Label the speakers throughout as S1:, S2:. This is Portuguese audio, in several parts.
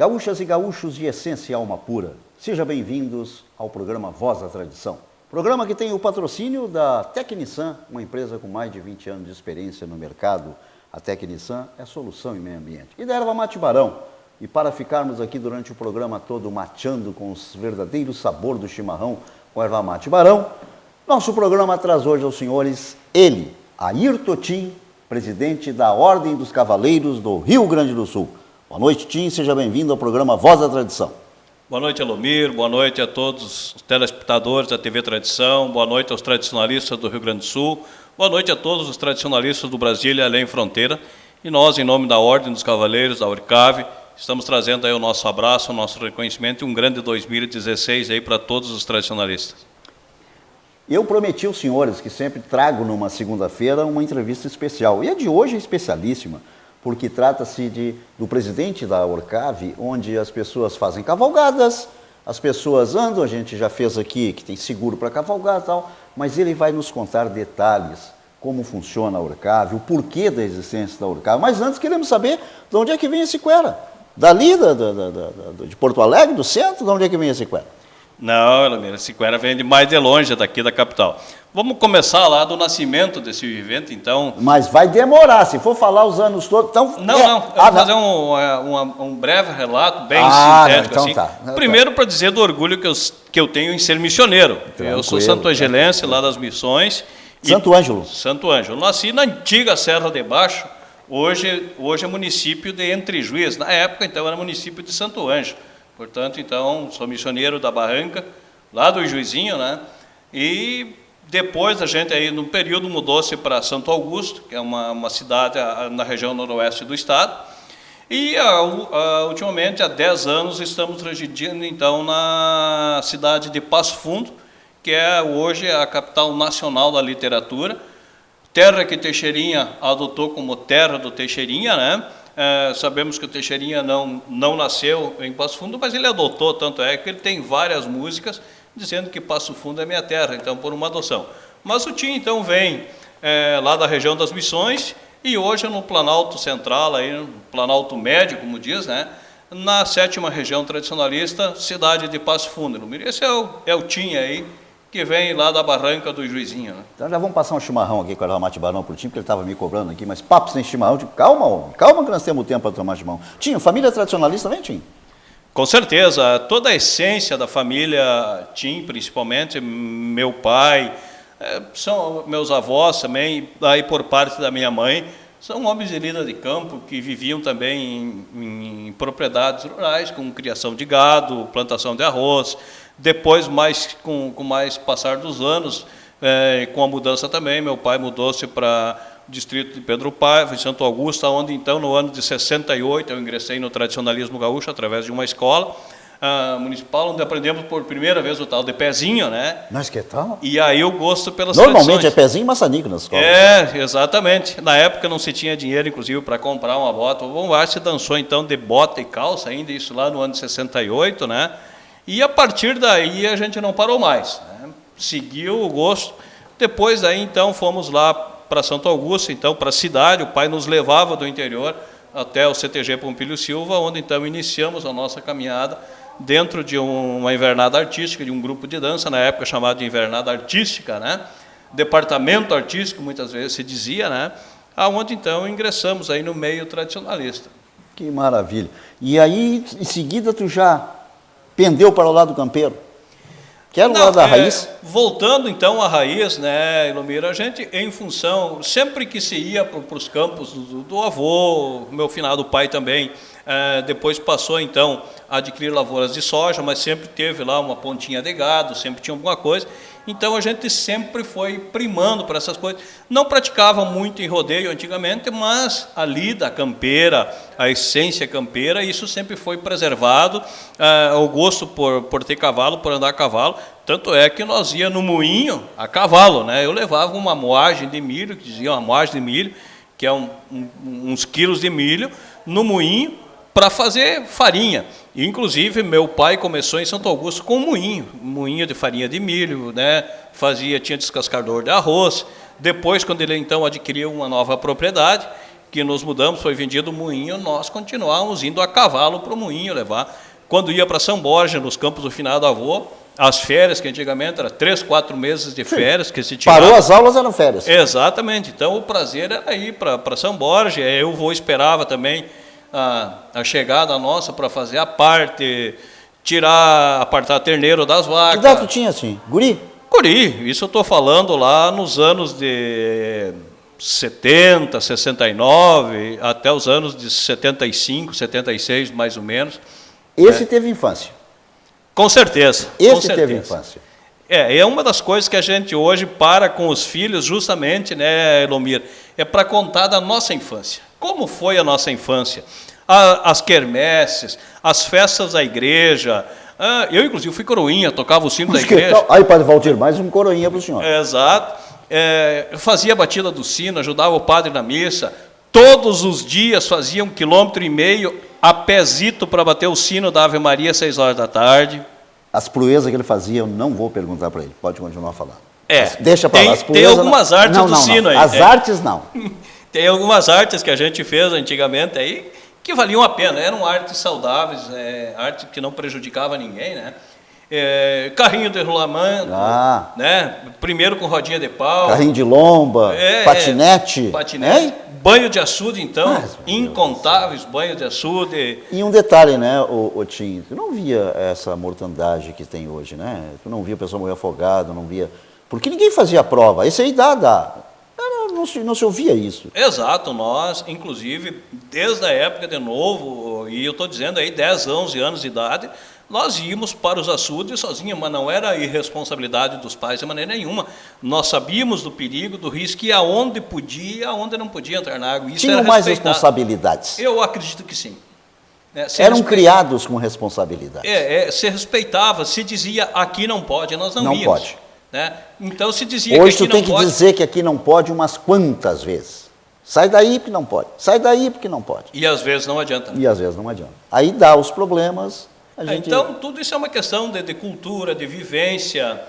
S1: Gaúchas e gaúchos de essência e alma pura, sejam bem-vindos ao programa Voz da Tradição. Programa que tem o patrocínio da Tecnissan, uma empresa com mais de 20 anos de experiência no mercado. A Tecnissan é solução em meio ambiente. E da Erva Mate Barão. E para ficarmos aqui durante o programa todo mateando com os verdadeiros sabor do chimarrão com a Erva Mate Barão, nosso programa traz hoje aos senhores ele, Ayrton Tim, presidente da Ordem dos Cavaleiros do Rio Grande do Sul. Boa noite, Tim, seja bem-vindo ao programa Voz da Tradição.
S2: Boa noite, Alomir, boa noite a todos os telespectadores da TV Tradição, boa noite aos tradicionalistas do Rio Grande do Sul, boa noite a todos os tradicionalistas do Brasil e além fronteira. E nós, em nome da Ordem dos Cavaleiros, da Orcave, estamos trazendo aí o nosso abraço, o nosso reconhecimento e um grande 2016 aí para todos os tradicionalistas.
S1: Eu prometi aos senhores que sempre trago numa segunda-feira uma entrevista especial. E a de hoje é especialíssima, porque trata-se do presidente da Orcave, onde as pessoas fazem cavalgadas, as pessoas andam, a gente já fez aqui que tem seguro para cavalgar e tal, mas ele vai nos contar detalhes, como funciona a Orcave, o porquê da existência da Orcave. Mas antes queremos saber de onde é que vem esse cuera. Dali, de Porto Alegre, do centro, de onde é que vem esse cuera?
S2: Não, Elomir, esse cuera vem de mais de longe, daqui da capital. Vamos começar lá do nascimento desse evento, então.
S1: Mas vai demorar, se for falar os anos todos. Então,
S2: não, eu vou fazer um breve relato, bem sintético.
S1: Então
S2: assim.
S1: tá.
S2: Primeiro, para dizer do orgulho que eu tenho em ser missioneiro. Eu sou santo-angelense, lá das Missões.
S1: Santo Ângelo.
S2: Santo Ângelo. Nasci na antiga Serra de Baixo, hoje é município de Entre Juízes. Na época, então, era município de Santo Ângelo. Portanto, então, sou missioneiro da Barranca, lá do Juizinho, né? E depois a gente aí, no período, mudou-se para Santo Augusto, que é uma cidade na região noroeste do estado. E, ultimamente, há 10 anos, estamos residindo, então, na cidade de Passo Fundo, que é hoje a capital nacional da literatura, terra que Teixeirinha adotou como terra do Teixeirinha, né? Sabemos que o Teixeirinha não nasceu em Passo Fundo, mas ele adotou, tanto é que ele tem várias músicas dizendo que Passo Fundo é minha terra, então por uma adoção. Mas o Tim, então, vem lá da região das Missões e hoje no Planalto Central, aí, no Planalto Médio, como diz, né? Na 7ª região tradicionalista, cidade de Passo Fundo. Esse é o Tim aí, que vem lá da Barranca do Juizinho. Né?
S1: Então já vamos passar um chimarrão aqui com a Erva Mate Barão para o Tim, porque ele estava me cobrando aqui, mas papo sem chimarrão. Tipo, calma, homem, calma que nós temos tempo para tomar chimarrão. Tim, família tradicionalista também, Tim?
S2: Com certeza, toda a essência da família Tim, principalmente, meu pai, são meus avós também, aí por parte da minha mãe, são homens de lida de campo que viviam também em propriedades rurais, com criação de gado, plantação de arroz. Depois, com mais passar dos anos, com a mudança também, meu pai mudou-se para o distrito de Pedro Paiva, em Santo Augusto, onde então, no ano de 68, eu ingressei no tradicionalismo gaúcho através de uma escola municipal, onde aprendemos por primeira vez o tal de pezinho, né?
S1: Mas que tal?
S2: E aí o gosto pelas
S1: Normalmente
S2: tradições.
S1: é pezinho e maçanico nas escolas.
S2: Exatamente. Na época não se tinha dinheiro, inclusive, para comprar uma bota. O Von se dançou, então, de bota e calça, ainda isso lá no ano de 68, né? E a partir daí a gente não parou mais, né? Seguiu o gosto. Depois daí, então, fomos lá para Santo Augusto, então, para a cidade. O pai nos levava do interior até o CTG Pompílio Silva, onde, então, iniciamos a nossa caminhada dentro de uma invernada artística, de um grupo de dança, na época chamado de invernada artística, né? Departamento artístico, muitas vezes se dizia, né? Aonde, então, ingressamos aí no meio tradicionalista.
S1: Que maravilha. E aí, em seguida, tu já pendeu para o lado campeiro? Que era o lado da raiz?
S2: Voltando, então, à raiz, né, Elomir, a gente, em função, sempre que se ia para os campos do avô, meu finado pai também, depois passou, então, a adquirir lavouras de soja, mas sempre teve lá uma pontinha de gado, sempre tinha alguma coisa. Então, a gente sempre foi primando para essas coisas. Não praticava muito em rodeio antigamente, mas a lida campeira, a essência campeira, isso sempre foi preservado, o gosto por ter cavalo, por andar a cavalo. Tanto é que nós ia no moinho a cavalo, né? Eu levava uma moagem de milho, que dizia uma moagem de milho, que é uns quilos de milho, no moinho, para fazer farinha. Inclusive, meu pai começou em Santo Augusto com um moinho de farinha de milho, né? Tinha descascador de arroz. Depois, quando ele então adquiriu uma nova propriedade, que nos mudamos, foi vendido o moinho, nós continuávamos indo a cavalo para o moinho levar. Quando ia para São Borja, nos campos do finado avô, as férias, que antigamente eram 3, 4 meses de férias que se tirava.
S1: Parou as aulas, eram férias.
S2: Exatamente. Então, o prazer era ir para São Borja. Eu esperava também a chegada nossa para fazer a parte, apartar terneiro das vacas.
S1: Que idade tu tinha, assim? Guri?
S2: Guri. Isso eu estou falando lá nos anos de 70, 69, até os anos de 75, 76, mais ou menos.
S1: Esse teve infância.
S2: Com certeza.
S1: Esse teve infância.
S2: É uma das coisas que a gente hoje para com os filhos, justamente, né, Elomir? É para contar da nossa infância. Como foi a nossa infância? As quermesses, as festas da igreja. Eu, inclusive, fui coroinha, tocava o sino da igreja.
S1: Aí, Padre Valdir, mais um coroinha para o senhor.
S2: Exato. Eu fazia a batida do sino, ajudava o padre na missa. Todos os dias fazia 1,5 km a pézito para bater o sino da Ave Maria às 6 horas da tarde.
S1: As proezas que ele fazia, eu não vou perguntar para ele. Pode continuar falando.
S2: Deixa para lá. Tem algumas artes do sino aí.
S1: As artes, não.
S2: Tem algumas artes que a gente fez antigamente aí que valiam a pena. Eram artes saudáveis, artes que não prejudicavam ninguém, né? Carrinho de rolamento, né? Primeiro com rodinha de pau.
S1: Carrinho de lomba, patinete.
S2: Banho de açude, então, incontáveis banhos de açude.
S1: E um detalhe, né, o Tim, tu não via essa mortandade que tem hoje, né? Tu não via o pessoal morrer afogado, não via... Porque ninguém fazia prova, esse aí não se ouvia isso.
S2: Exato, nós, inclusive, desde a época de novo, e eu estou dizendo aí 10, 11 anos de idade, nós íamos para os açudes sozinhos, mas não era irresponsabilidade dos pais de maneira nenhuma. Nós sabíamos do perigo, do risco, e aonde podia e aonde não podia entrar na água. Isso
S1: tinham mais responsabilidades?
S2: Eu acredito que sim.
S1: Eram criados com responsabilidade.
S2: Se respeitava, se dizia aqui não pode, nós não íamos. Não pode. Né? Então se dizia
S1: hoje
S2: que aqui
S1: tu tem que dizer que aqui não pode umas quantas vezes. Sai daí porque não pode, sai daí porque não pode.
S2: E às vezes não adianta.
S1: E às vezes não adianta. Aí dá os problemas.
S2: Então, tudo isso é uma questão de cultura, de vivência,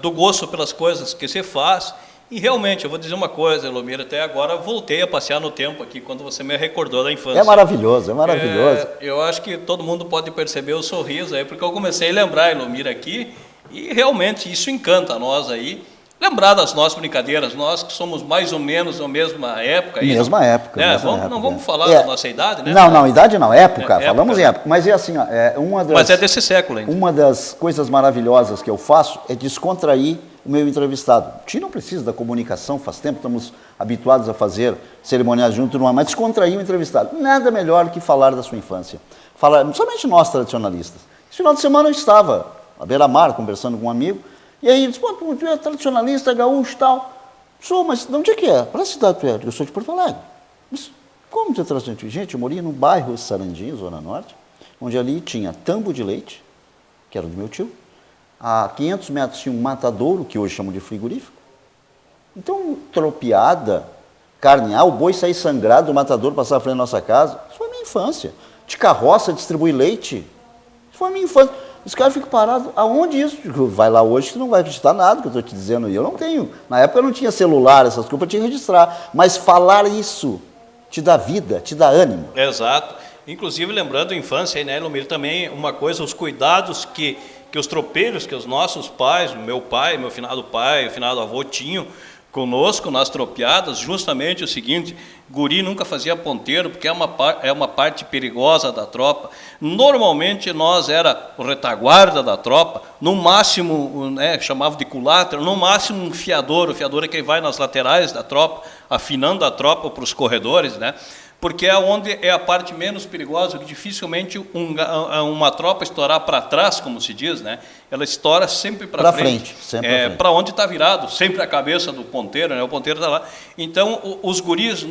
S2: do gosto pelas coisas que se faz. E realmente, eu vou dizer uma coisa, Elomir, até agora voltei a passear no tempo aqui, quando você me recordou da infância.
S1: É maravilhoso, é maravilhoso.
S2: Eu acho que todo mundo pode perceber o sorriso aí, porque eu comecei a lembrar, Elomir, aqui, e realmente isso encanta a nós aí. Lembrar das nossas brincadeiras, nós que somos mais ou menos na mesma época.
S1: Mesma época.
S2: Não vamos falar da nossa idade, né?
S1: Não, idade não, época, falamos em época. Mas é assim,
S2: mas é desse século ainda.
S1: Uma das coisas maravilhosas que eu faço é descontrair o meu entrevistado. A gente não precisa da comunicação, faz tempo estamos habituados a fazer cerimoniais junto, mas descontrair o entrevistado. Nada melhor que falar da sua infância. Falar, somente nós tradicionalistas. Esse final de semana eu estava à beira-mar conversando com um amigo. E aí ele disse, tu é tradicionalista, gaúcho e tal. Sou, mas de onde é que é? Para a cidade tu é? Eu sou de Porto Alegre. Mas como tu é tradicionalista? Gente, eu morei num bairro Sarandi, Zona Norte, onde ali tinha tambo de leite, que era do meu tio. A 500 metros tinha um matadouro, que hoje chamam de frigorífico. Então, tropeada, carnear, o boi sair sangrado do matadouro, passar à frente da nossa casa. Isso foi a minha infância. De carroça, distribuir leite. Isso foi a minha infância. Os caras ficam parados, aonde isso? Vai lá hoje que não vai acreditar nada que eu estou te dizendo. E eu não tenho. Na época eu não tinha celular, essas coisas, eu tinha que registrar. Mas falar isso te dá vida, te dá ânimo.
S2: Exato. Inclusive, lembrando a infância, né, Elomir, também uma coisa, os cuidados que os tropeiros, que os nossos pais, meu pai, meu finado pai, o finado avô tinham conosco nas tropeadas, justamente o seguinte: guri nunca fazia ponteiro, porque é uma parte perigosa da tropa. Normalmente nós era o retaguarda da tropa, no máximo, né, chamava de culatra, no máximo um fiador. O fiador é quem vai nas laterais da tropa, afinando a tropa para os corredores, né? Porque é onde é a parte menos perigosa, que dificilmente uma tropa estourar para trás, como se diz, né? Ela estoura sempre para frente. Para onde está virado, sempre a cabeça do ponteiro, né? O ponteiro está lá. Então, os guris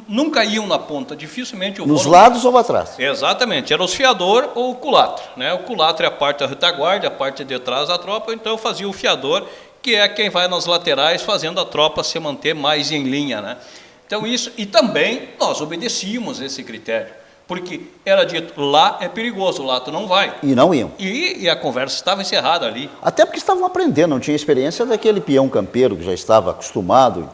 S2: nunca iam na ponta, dificilmente...
S1: Nos lados ou para trás?
S2: Exatamente, era o fiador ou o culatra, né? O culatra é a parte da retaguarda, a parte de trás da tropa, então eu fazia o fiador, que é quem vai nas laterais, fazendo a tropa se manter mais em linha, né? Então isso, e também nós obedecíamos esse critério, porque era dito, lá é perigoso, lá tu não vai.
S1: E não iam.
S2: E a conversa estava encerrada ali.
S1: Até porque estavam aprendendo, não tinha experiência daquele peão campeiro que já estava acostumado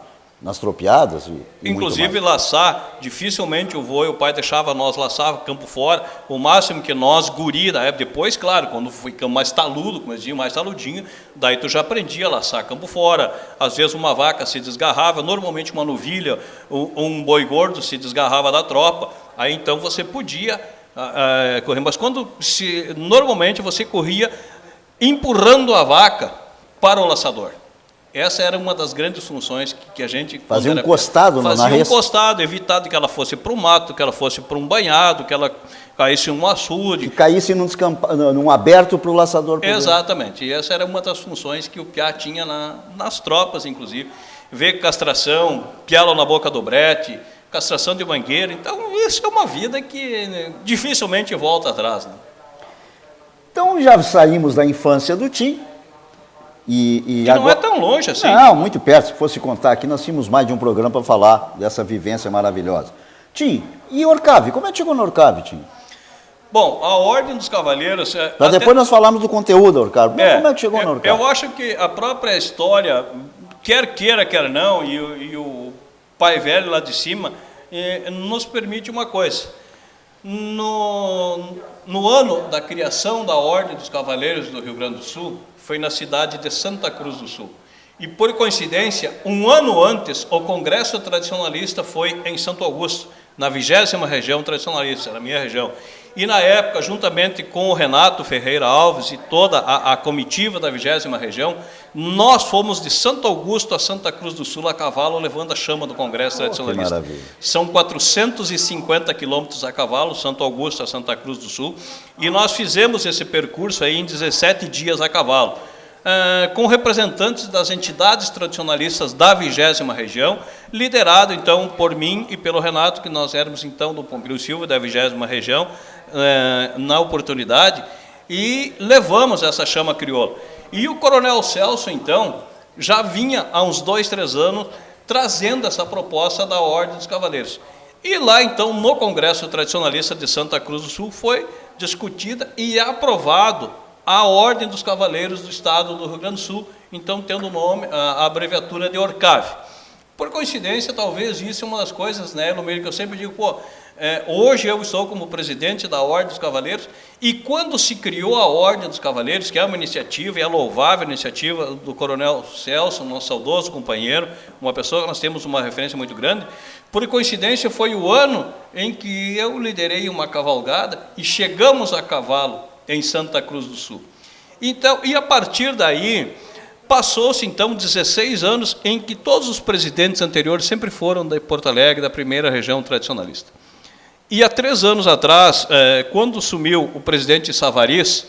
S1: nas tropiadas.
S2: Inclusive laçar, dificilmente o pai deixava nós laçar campo fora, o máximo que nós, guri, da época, depois, claro, quando ficamos mais taludo, como dizia, mais taludinho, daí tu já aprendia a laçar campo fora, às vezes uma vaca se desgarrava, normalmente uma novilha, um boi gordo se desgarrava da tropa, aí então você podia correr, mas normalmente você corria empurrando a vaca para o laçador. Essa era uma das grandes funções que a gente...
S1: Fazia um costado na
S2: Fazia um costado, evitado que ela fosse para o mato, que ela fosse para um banhado, que ela caísse em um açude.
S1: Que caísse num aberto para o laçador.
S2: Exatamente. E essa era uma das funções que o piá tinha nas tropas, inclusive. Ver castração, pialo na boca do brete, castração de mangueira. Então, isso é uma vida que dificilmente volta atrás. Né?
S1: Então, já saímos da infância do Tim.
S2: Que não é tão longe assim.
S1: Não, muito perto. Se fosse contar aqui, nós tínhamos mais de um programa para falar dessa vivência maravilhosa. Tim, e Orcave? Como é que chegou no Orcave, Tim?
S2: Bom, a Ordem dos Cavaleiros...
S1: Depois nós falamos do conteúdo da Orcave. Como é que chegou no Orcave?
S2: Eu acho que a própria história, quer queira, quer não, e o pai velho lá de cima, nos permite uma coisa. No ano da criação da Ordem dos Cavaleiros do Rio Grande do Sul, foi na cidade de Santa Cruz do Sul. E, por coincidência, um ano antes, o Congresso Tradicionalista foi em Santo Augusto, na 20ª região tradicionalista, na minha região. E, na época, juntamente com o Renato Ferreira Alves e toda a comitiva da 20ª região, nós fomos de Santo Augusto a Santa Cruz do Sul a cavalo, levando a chama do Congresso Tradicionalista.
S1: Que maravilha.
S2: São 450 quilômetros a cavalo, Santo Augusto a Santa Cruz do Sul, e nós fizemos esse percurso aí em 17 dias a cavalo, com representantes das entidades tradicionalistas da 20ª região, liderado então por mim e pelo Renato, que nós éramos então do Pompeu Silva, da 20ª região, na oportunidade, e levamos essa chama crioula. E o Coronel Celso, então, já vinha há uns 2, 3 anos trazendo essa proposta da Ordem dos Cavaleiros. E lá, então, no Congresso Tradicionalista de Santa Cruz do Sul, foi discutida e aprovado a Ordem dos Cavaleiros do Estado do Rio Grande do Sul, então tendo o nome, a abreviatura de Orcave. Por coincidência, talvez isso é uma das coisas, né, Lumeiro, que eu sempre digo, hoje eu estou como presidente da Ordem dos Cavaleiros, e quando se criou a Ordem dos Cavaleiros, que é uma iniciativa, e a louvável iniciativa do Coronel Celso, nosso saudoso companheiro, uma pessoa que nós temos uma referência muito grande, por coincidência foi o ano em que eu liderei uma cavalgada e chegamos a cavalo em Santa Cruz do Sul. Então, e a partir daí, passou-se então 16 anos em que todos os presidentes anteriores sempre foram de Porto Alegre, da primeira região tradicionalista. E há 3 anos atrás, quando sumiu o presidente Savariz,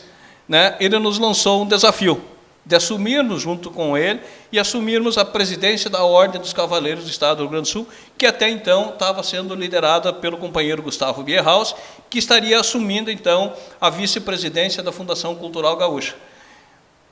S2: né, ele nos lançou um desafio de assumirmos junto com ele e assumirmos a presidência da Ordem dos Cavaleiros do Estado do Rio Grande do Sul, que até então estava sendo liderada pelo companheiro Gustavo Bierhaus, que estaria assumindo então a vice-presidência da Fundação Cultural Gaúcha.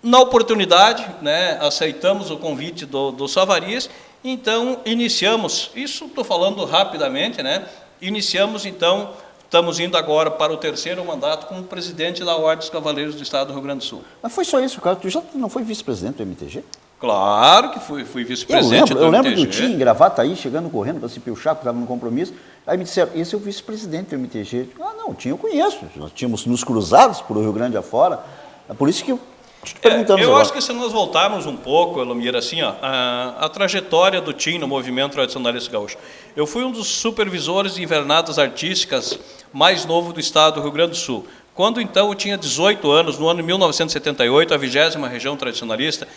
S2: Na oportunidade, né, aceitamos o convite do Savariz, então iniciamos, isso estou falando rapidamente, né, iniciamos então, estamos indo agora para o 3º mandato como presidente da Ordem dos Cavaleiros do Estado do Rio Grande do Sul.
S1: Mas foi só isso, cara? Tu já não foi vice-presidente do MTG?
S2: Claro que fui vice-presidente do MTG.
S1: Eu lembro do Tim em Gravataí, chegando correndo para se piochar, porque estava no compromisso. Aí me disseram, esse é o vice-presidente do MTG. Não, o Tim eu conheço. Nós tínhamos nos cruzados por Rio Grande afora. É por isso que eu te perguntando
S2: eu
S1: agora.
S2: acho que se nós voltarmos um pouco, Elomir, assim, a trajetória do Tim no movimento tradicionalista gaúcho. Eu fui um dos supervisores de invernadas artísticas mais novo do estado do Rio Grande do Sul. Quando então eu tinha 18 anos, no ano de 1978, a 20ª região tradicionalista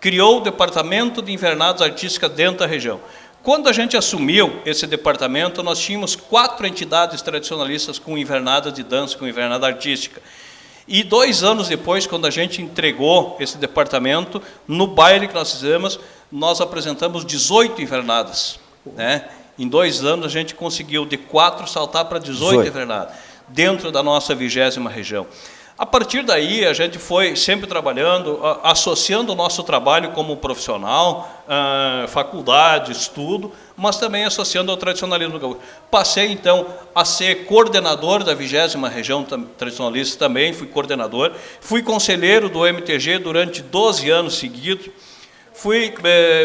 S2: criou o Departamento de Invernadas Artísticas dentro da região. Quando a gente assumiu esse departamento, nós tínhamos 4 entidades tradicionalistas com invernada de dança, com invernada artística. E 2 anos depois, quando a gente entregou esse departamento, no baile que nós fizemos, nós apresentamos 18 invernadas. Né? Em 2 anos, a gente conseguiu de 4 saltar para 18 invernadas, dentro da nossa 20ª região. A partir daí, a gente foi sempre trabalhando, associando o nosso trabalho como profissional, faculdade, estudo, mas também associando ao tradicionalismo gaúcho. Passei, então, a ser coordenador da 20ª região tradicionalista também, fui coordenador, fui conselheiro do MTG durante 12 anos seguidos, Fui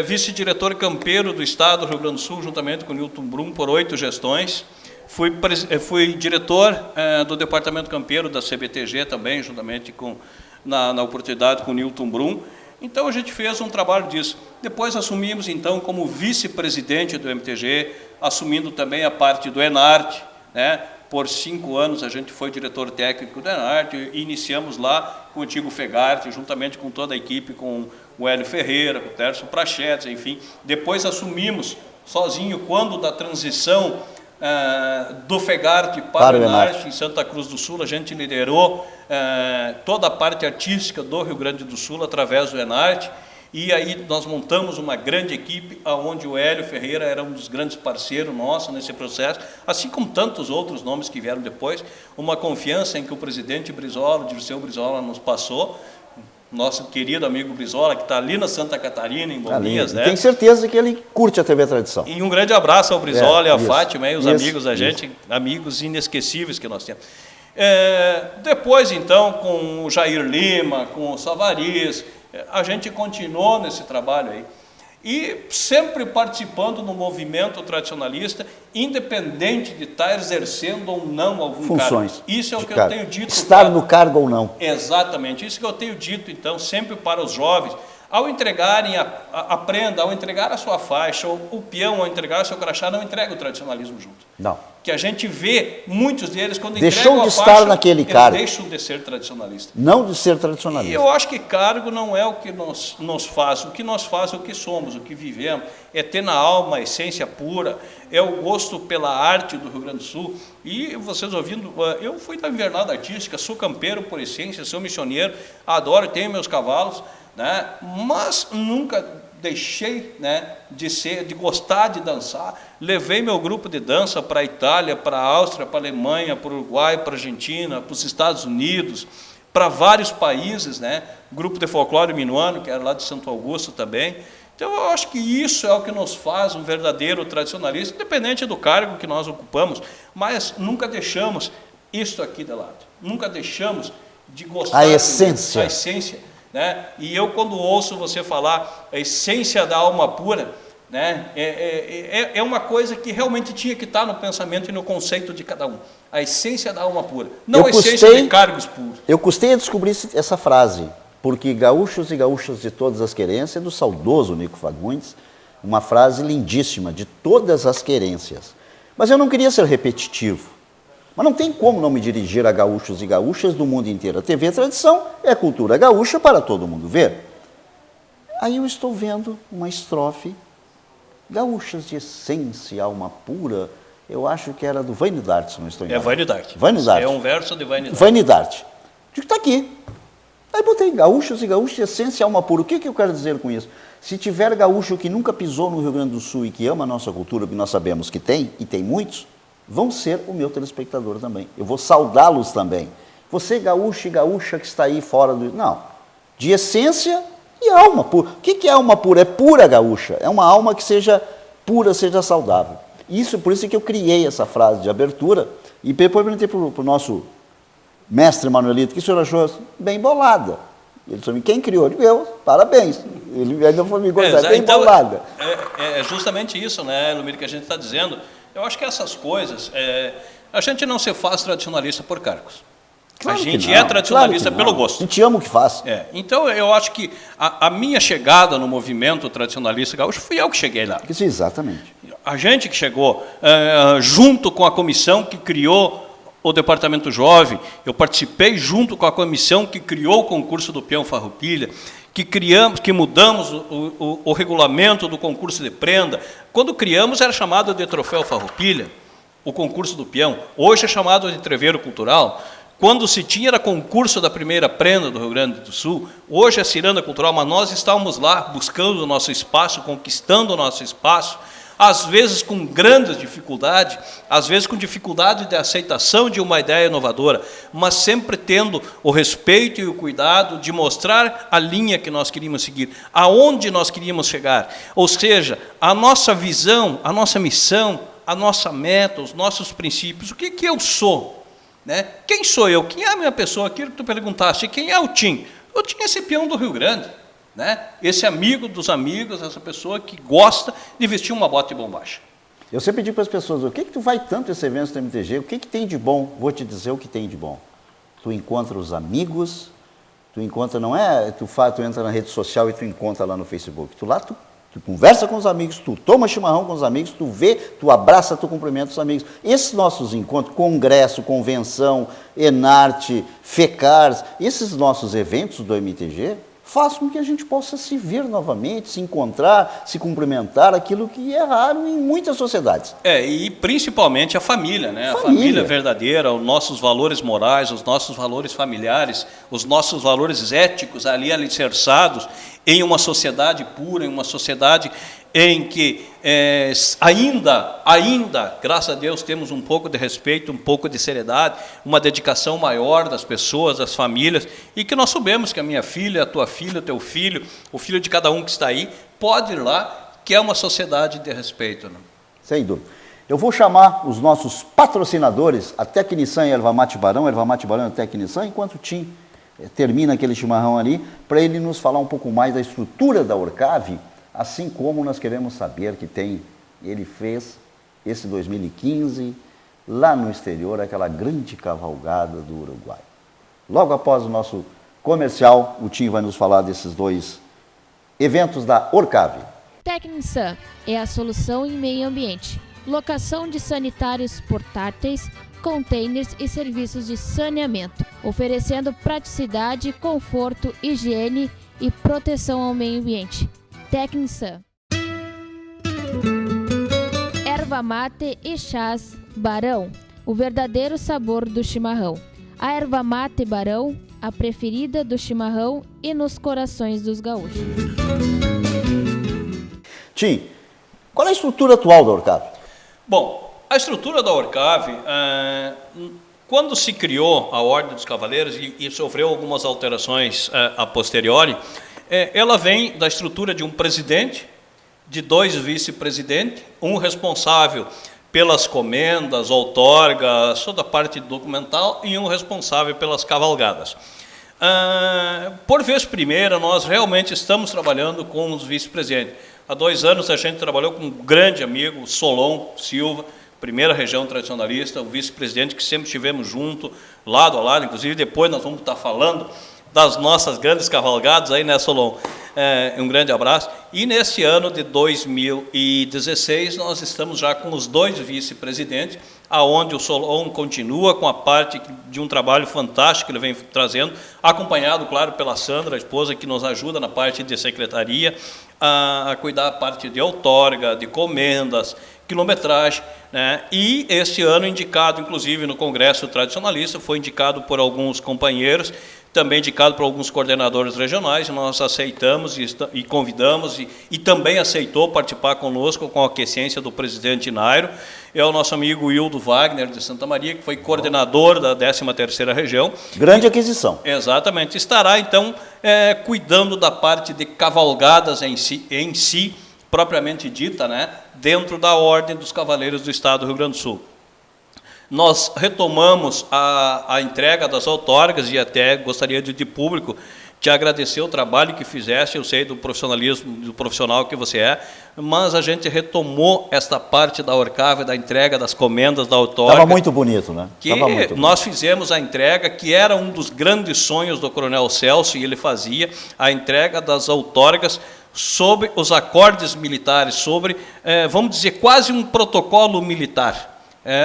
S2: vice-diretor campeiro do Estado do Rio Grande do Sul, juntamente com o Newton Brum, por 8 gestões. Fui diretor do departamento campeiro da CBTG também, juntamente na oportunidade com o Newton Brum. Então, a gente fez um trabalho disso. Depois assumimos, então, como vice-presidente do MTG, assumindo também a parte do Enarte, né? Por 5 anos a gente foi diretor técnico do Enarte, e iniciamos lá com o antigo Fegarte, juntamente com toda a equipe, com o Hélio Ferreira, com o Tércio Prachetes, enfim. Depois assumimos sozinho, quando da transição do Fegarte para o Enarte, em Santa Cruz do Sul, a gente liderou toda a parte artística do Rio Grande do Sul através do Enarte. E aí nós montamos uma grande equipe, onde o Hélio Ferreira era um dos grandes parceiros nossos nesse processo, assim como tantos outros nomes que vieram depois, uma confiança em que o presidente Brizola, o Dirceu Brizola, nos passou, nosso querido amigo Brizola, que está ali na Santa Catarina, em Bombinhas, né?
S1: Tenho certeza que ele curte a TV Tradição.
S2: E um grande abraço ao Brizola e à Fátima, e os amigos da gente, amigos inesquecíveis que nós temos. Depois, então, com o Jair Lima, com o Savariz, a gente continuou nesse trabalho aí. E sempre participando no movimento tradicionalista, independente de estar exercendo ou não algum
S1: funções
S2: cargo. Isso é o que
S1: cargo.
S2: Eu tenho dito.
S1: Estar no cargo ou não.
S2: Exatamente. Isso que eu tenho dito, então, sempre para os jovens. Ao entregarem a prenda, ao entregar a sua faixa, o peão, ao entregar o seu crachá, não entrega o tradicionalismo junto.
S1: Não.
S2: Que a gente vê, muitos deles, quando
S1: deixou
S2: entregam
S1: de
S2: a
S1: estar
S2: faixa,
S1: naquele cargo.
S2: deixam de ser tradicionalistas.
S1: Não de ser tradicionalista.
S2: E eu acho que cargo não é o que nos faz. O que nos faz é o que somos, o que vivemos. É ter na alma a essência pura, é o gosto pela arte do Rio Grande do Sul. E vocês ouvindo, eu fui da invernada artística, sou campeiro por essência, sou missioneiro, adoro, tenho meus cavalos, né? Mas nunca deixei, né, de gostar de dançar. Levei meu grupo de dança para a Itália, para a Áustria, para a Alemanha, para o Uruguai, para a Argentina, para os Estados Unidos, para vários países, né? Grupo de folclore minuano, que era lá de Santo Augusto também. Então, eu acho que isso é o que nos faz um verdadeiro tradicionalista, independente do cargo que nós ocupamos, mas nunca deixamos isso aqui de lado. Nunca deixamos de gostar
S1: a essência.
S2: A essência, né? E eu, quando ouço você falar a essência da alma pura, né? É uma coisa que realmente tinha que estar no pensamento e no conceito de cada um. A essência da alma pura, não a essência de cargos puros.
S1: Eu custei a descobrir essa frase, porque gaúchos e gaúchas de todas as querências, é do saudoso Nico Fagundes, uma frase lindíssima, de todas as querências. Mas eu não queria ser repetitivo. Mas não tem como não me dirigir a gaúchos e gaúchas do mundo inteiro. A TV Tradição é cultura gaúcha para todo mundo ver. Aí eu estou vendo uma estrofe, gaúchas de essência, alma pura, eu acho que era do Vanidarte, se não estou enganado.
S2: É Vanidarte.
S1: Vanidarte.
S2: É um verso de Vanidarte.
S1: Vanidarte. Digo, está aqui. Aí botei gaúchos e gaúchas de essência, alma pura. O que eu quero dizer com isso? Se tiver gaúcho que nunca pisou no Rio Grande do Sul e que ama a nossa cultura, que nós sabemos que tem, e tem muitos, vão ser o meu telespectador também. Eu vou saudá-los também. Você, gaúcho e gaúcha que está aí fora do... Não. De essência e alma pura. O que é alma pura? É pura gaúcha. É uma alma que seja pura, seja saudável. Por isso que eu criei essa frase de abertura e depois perguntei para o nosso mestre Manuelito, que o senhor achou bem bolada. Ele disse, quem criou? Eu, parabéns. Ele ainda foi me gostar, bem
S2: então, bolada. É justamente isso, né, Lumir, que a gente está dizendo. Eu acho que essas coisas, a gente não se faz tradicionalista por cargos. Claro, a gente é tradicionalista pelo gosto.
S1: A gente ama o que faz.
S2: Então, eu acho que a minha chegada no movimento tradicionalista gaúcho, fui eu que cheguei lá.
S1: Isso, exatamente.
S2: A gente que chegou, junto com a comissão que criou o Departamento Jovem, eu participei junto com a comissão que criou o concurso do Peão Farroupilha, que mudamos o regulamento do concurso de prenda. Quando criamos, era chamado de Troféu Farroupilha, o concurso do peão. Hoje é chamado de Entreveiro Cultural. Quando se tinha, era concurso da primeira prenda do Rio Grande do Sul. Hoje é Ciranda Cultural, mas nós estávamos lá buscando o nosso espaço, conquistando o nosso espaço, às vezes com grandes dificuldades, às vezes com dificuldade de aceitação de uma ideia inovadora, mas sempre tendo o respeito e o cuidado de mostrar a linha que nós queríamos seguir, aonde nós queríamos chegar. Ou seja, a nossa visão, a nossa missão, a nossa meta, os nossos princípios, o que eu sou? Né? Quem sou eu? Quem é a minha pessoa? Aquilo que tu perguntaste, quem é o Tim? O Tim é esse peão do Rio Grande. né? Esse amigo dos amigos, essa pessoa que gosta de vestir uma bota de bombacha.
S1: Eu sempre digo para as pessoas, o que tu vai tanto esse evento do MTG, o que tem de bom? Vou te dizer o que tem de bom. Tu encontra os amigos, tu encontra, não é, tu entra na rede social e tu encontra lá no Facebook. Tu conversa com os amigos, tu toma chimarrão com os amigos, tu vê, tu abraça, tu cumprimenta os amigos. Esses nossos encontros, congresso, convenção, Enarte, FECARS, esses nossos eventos do MTG, faz com que a gente possa se ver novamente, se encontrar, se cumprimentar, aquilo que é raro em muitas sociedades.
S2: E principalmente a família, né? A família verdadeira, os nossos valores morais, os nossos valores familiares, os nossos valores éticos ali alicerçados em uma sociedade pura, em uma sociedade em que ainda, graças a Deus, temos um pouco de respeito, um pouco de seriedade, uma dedicação maior das pessoas, das famílias, e que nós sabemos que a minha filha, a tua filha, o teu filho, o filho de cada um que está aí, pode ir lá, que é uma sociedade de respeito. Né?
S1: Sem dúvida. Eu vou chamar os nossos patrocinadores, a Tecnissan e a Erva Mate Barão e a Tecnissan, enquanto o Tim termina aquele chimarrão ali, para ele nos falar um pouco mais da estrutura da Orcave, assim como nós queremos saber que ele fez esse 2015, lá no exterior, aquela grande cavalgada do Uruguai. Logo após o nosso comercial, o Tim vai nos falar desses dois eventos da Orcave.
S3: Tecnissan é a solução em meio ambiente. Locação de sanitários portáteis, containers e serviços de saneamento, oferecendo praticidade, conforto, higiene e proteção ao meio ambiente. Tecnissan. Erva mate e chás Barão, o verdadeiro sabor do chimarrão. A erva mate Barão, a preferida do chimarrão e nos corações dos gaúchos.
S1: Tim, qual é a estrutura atual da Orcave?
S2: Bom, a estrutura da Orcave, quando se criou a Ordem dos Cavaleiros e sofreu algumas alterações a posteriori, ela vem da estrutura de um presidente, de 2 vice-presidentes, um responsável pelas comendas, outorgas, toda a parte documental, e um responsável pelas cavalgadas. Por vez primeira, nós realmente estamos trabalhando com os vice-presidentes. Há 2 anos a gente trabalhou com um grande amigo, Solon Silva, primeira região tradicionalista, o vice-presidente que sempre estivemos junto, lado a lado, inclusive depois nós vamos estar falando das nossas grandes cavalgadas aí, né, Solon? Um grande abraço. E nesse ano de 2016, nós estamos já com os 2 vice-presidentes, aonde o Solon continua com a parte de um trabalho fantástico que ele vem trazendo, acompanhado, claro, pela Sandra, a esposa, que nos ajuda na parte de secretaria, a cuidar da parte de outorga, de comendas, quilometragem, né? E este ano indicado, inclusive, no Congresso Tradicionalista, foi indicado por alguns companheiros, também indicado por alguns coordenadores regionais, e nós aceitamos e convidamos, e também aceitou participar conosco com a aquiescência do presidente Nairo, é o nosso amigo Hildo Wagner, de Santa Maria, que foi coordenador da 13ª região.
S1: Grande aquisição.
S2: Exatamente. Estará, então, cuidando da parte de cavalgadas em si, propriamente dita, né, dentro da Ordem dos Cavaleiros do Estado do Rio Grande do Sul. Nós retomamos a entrega das outorgas e até gostaria de público te agradecer o trabalho que fizeste, eu sei do profissionalismo, do profissional que você é, mas a gente retomou esta parte da Orcave, da entrega das comendas da outorga.
S1: Estava muito bonito, né?
S2: Nós fizemos a entrega, que era um dos grandes sonhos do Coronel Celso, e ele fazia a entrega das outorgas sobre os acordes militares, sobre, vamos dizer, quase um protocolo militar.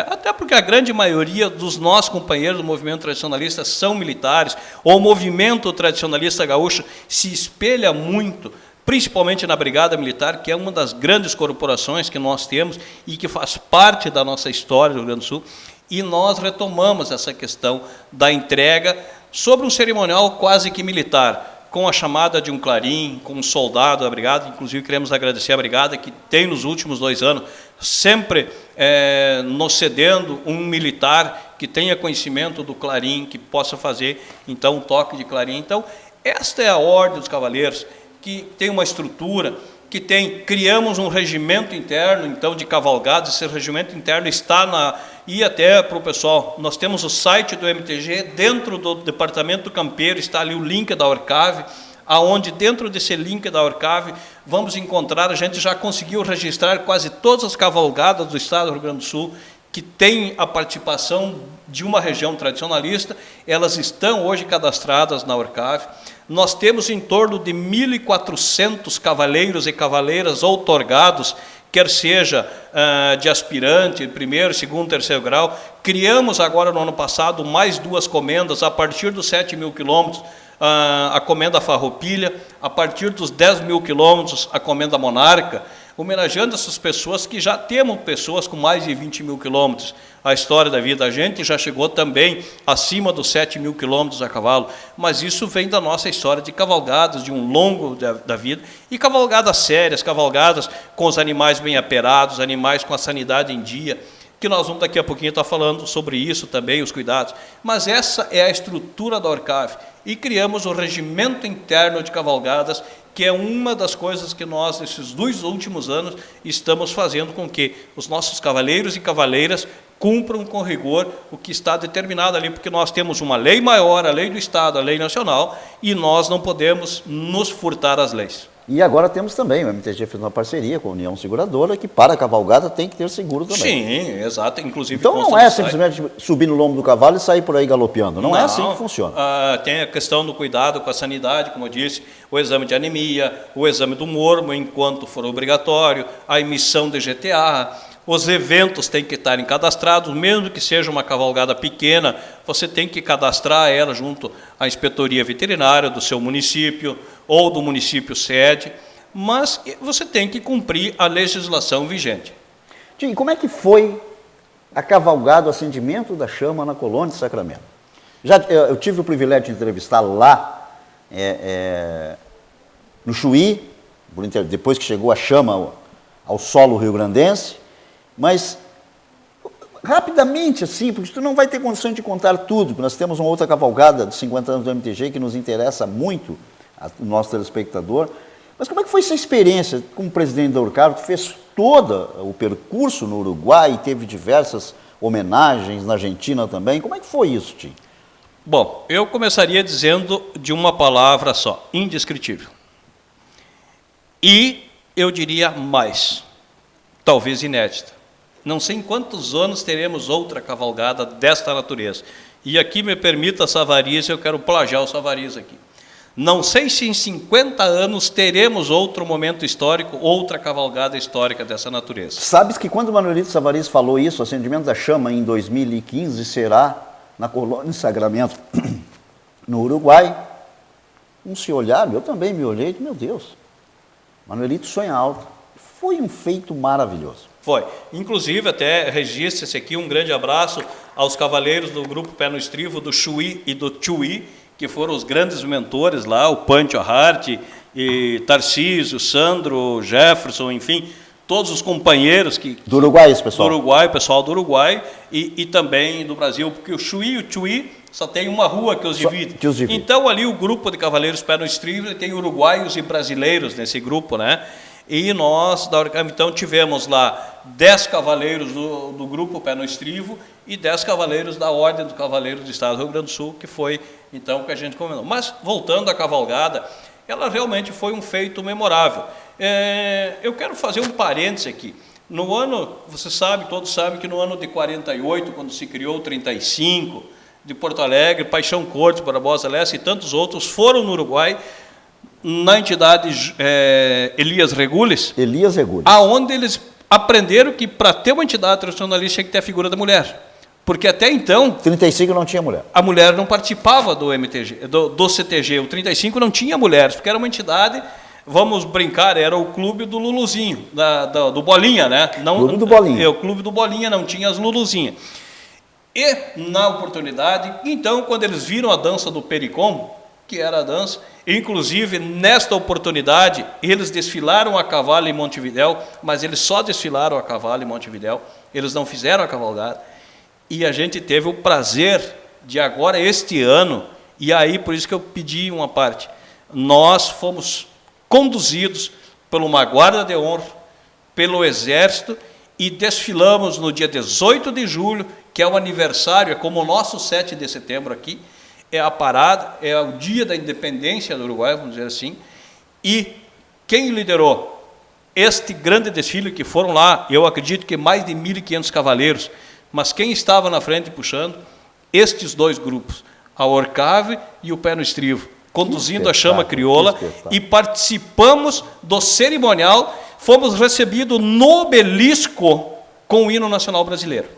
S2: Até porque a grande maioria dos nossos companheiros do movimento tradicionalista são militares, ou o movimento tradicionalista gaúcho se espelha muito, principalmente na Brigada Militar, que é uma das grandes corporações que nós temos e que faz parte da nossa história do Rio Grande do Sul, e nós retomamos essa questão da entrega sobre um cerimonial quase que militar, com a chamada de um clarim, com um soldado da Brigada. Inclusive queremos agradecer a Brigada, que tem nos últimos 2 anos sempre nos cedendo um militar que tenha conhecimento do clarim, que possa fazer então um toque de clarim. Então esta é a Ordem dos Cavaleiros, que tem uma estrutura, criamos um regimento interno, então, de cavalgadas. Esse regimento interno está e até para o pessoal, nós temos o site do MTG, dentro do departamento campeiro está ali o link da Orcave, aonde dentro desse link da Orcave vamos encontrar, a gente já conseguiu registrar quase todas as cavalgadas do estado do Rio Grande do Sul, que tem a participação de uma região tradicionalista, elas estão hoje cadastradas na Orcave. Nós temos em torno de 1.400 cavaleiros e cavaleiras outorgados, quer seja de aspirante, primeiro, segundo, terceiro grau. Criamos agora, no ano passado, mais 2 comendas, a partir dos 7.000 quilômetros, a comenda Farroupilha, a partir dos 10.000 quilômetros, a comenda Monarca, homenageando essas pessoas que já temos pessoas com mais de 20.000 quilômetros. A história da vida, a gente já chegou também acima dos 7.000 quilômetros a cavalo, mas isso vem da nossa história de cavalgadas, de um longo da vida, e cavalgadas sérias, cavalgadas com os animais bem aperados, animais com a sanidade em dia, que nós vamos daqui a pouquinho estar falando sobre isso também, os cuidados. Mas essa é a estrutura da Orcave, e criamos o regimento interno de cavalgadas, que é uma das coisas que nós, nesses 2 últimos anos, estamos fazendo com que os nossos cavaleiros e cavaleiras cumpram com rigor o que está determinado ali, porque nós temos uma lei maior, a lei do Estado, a lei nacional, e nós não podemos nos furtar às leis.
S1: E agora temos também, o MTG fez uma parceria com a União Seguradora, que para a cavalgada tem que ter seguro também.
S2: Sim, exato, inclusive...
S1: Então não é simplesmente subir no lombo do cavalo e sair por aí galopeando, não é assim que funciona.
S2: Tem a questão do cuidado com a sanidade, como eu disse, o exame de anemia, o exame do mormo, enquanto for obrigatório, a emissão de GTA, os eventos têm que estarem cadastrados, mesmo que seja uma cavalgada pequena, você tem que cadastrar ela junto à inspetoria veterinária do seu município ou do município sede, mas você tem que cumprir a legislação vigente.
S1: Tim, como é que foi a cavalgada, o acendimento da chama na Colônia de Sacramento? Eu tive o privilégio de entrevistar lá no Chuí, depois que chegou a chama ao solo rio-grandense, mas rapidamente assim, porque tu não vai ter condição de contar tudo, porque nós temos uma outra cavalgada de 50 anos do MTG que nos interessa muito, o nosso telespectador. Mas como é que foi essa experiência como presidente da Orcave? Tu fez todo o percurso no Uruguai, teve diversas homenagens na Argentina também. Como é que foi isso, Tim?
S2: Bom, eu começaria dizendo de uma palavra só, indescritível. E eu diria mais, talvez inédita. Não sei em quantos anos teremos outra cavalgada desta natureza. E aqui me permita, Savariz, eu quero plagiar o Savariz aqui. Não sei se em 50 anos teremos outro momento histórico, outra cavalgada histórica dessa natureza.
S1: Sabes que quando o Manuelito Savariz falou isso, o acendimento da chama em 2015 será na Colônia de Sacramento, no Uruguai, se olharam, eu também me olhei, meu Deus, Manuelito sonha alto. Foi um feito maravilhoso.
S2: Foi. Inclusive, até registra-se aqui um grande abraço aos cavaleiros do grupo Pé no Estrivo, do Chuí e do Chuí, que foram os grandes mentores lá, o Pancho Hart, e Tarcísio, Sandro, Jefferson, enfim, todos os companheiros
S1: do Uruguai, esse pessoal.
S2: Do Uruguai, pessoal do Uruguai e também do Brasil, porque o Chuí e o Chuí só tem uma rua que os divide. Então, ali o grupo de cavaleiros Pé no Estrivo tem uruguaios e brasileiros nesse grupo, né? E nós, da Orcave, então, tivemos lá 10 cavaleiros do grupo Pé no Estrivo e 10 cavaleiros da Ordem dos Cavaleiros do Estado do Rio Grande do Sul, que foi, então, que a gente comentou. Mas, voltando à cavalgada, ela realmente foi um feito memorável. Eu quero fazer um parêntese aqui. No ano, você sabe, todos sabem que no ano de 48, quando se criou o 35, de Porto Alegre, Paixão Cortes, Barbosa Lessa e tantos outros foram no Uruguai, na entidade Elias Regules, aonde eles aprenderam que para ter uma entidade tradicionalista tinha que ter a figura da mulher. Porque até então...
S1: 35 não tinha mulher.
S2: A mulher não participava do MTG, do CTG. O 35 não tinha mulheres, porque era uma entidade, vamos brincar, era o clube do Luluzinho, do Bolinha, né?
S1: Clube do Bolinha.
S2: O clube do Bolinha, não tinha as Luluzinhas. E, na oportunidade, então, quando eles viram a dança do Pericom, que era a dança, inclusive, nesta oportunidade, eles desfilaram a cavalo em Montevidéu, mas eles só desfilaram a cavalo em Montevidéu, eles não fizeram a cavalgada, e a gente teve o prazer de agora, este ano, e aí, por isso que eu pedi uma parte, nós fomos conduzidos por uma guarda de honra, pelo Exército, e desfilamos no dia 18 de julho, que é o aniversário, é como o nosso 7 de setembro aqui, é a parada, é o dia da independência do Uruguai, vamos dizer assim, e quem liderou este grande desfile, que foram lá, eu acredito que mais de 1.500 cavaleiros, mas quem estava na frente puxando? Estes dois grupos, a Orcave e o Pé no Estrivo, conduzindo a chama crioula, e participamos do cerimonial, fomos recebidos no obelisco com o hino nacional brasileiro.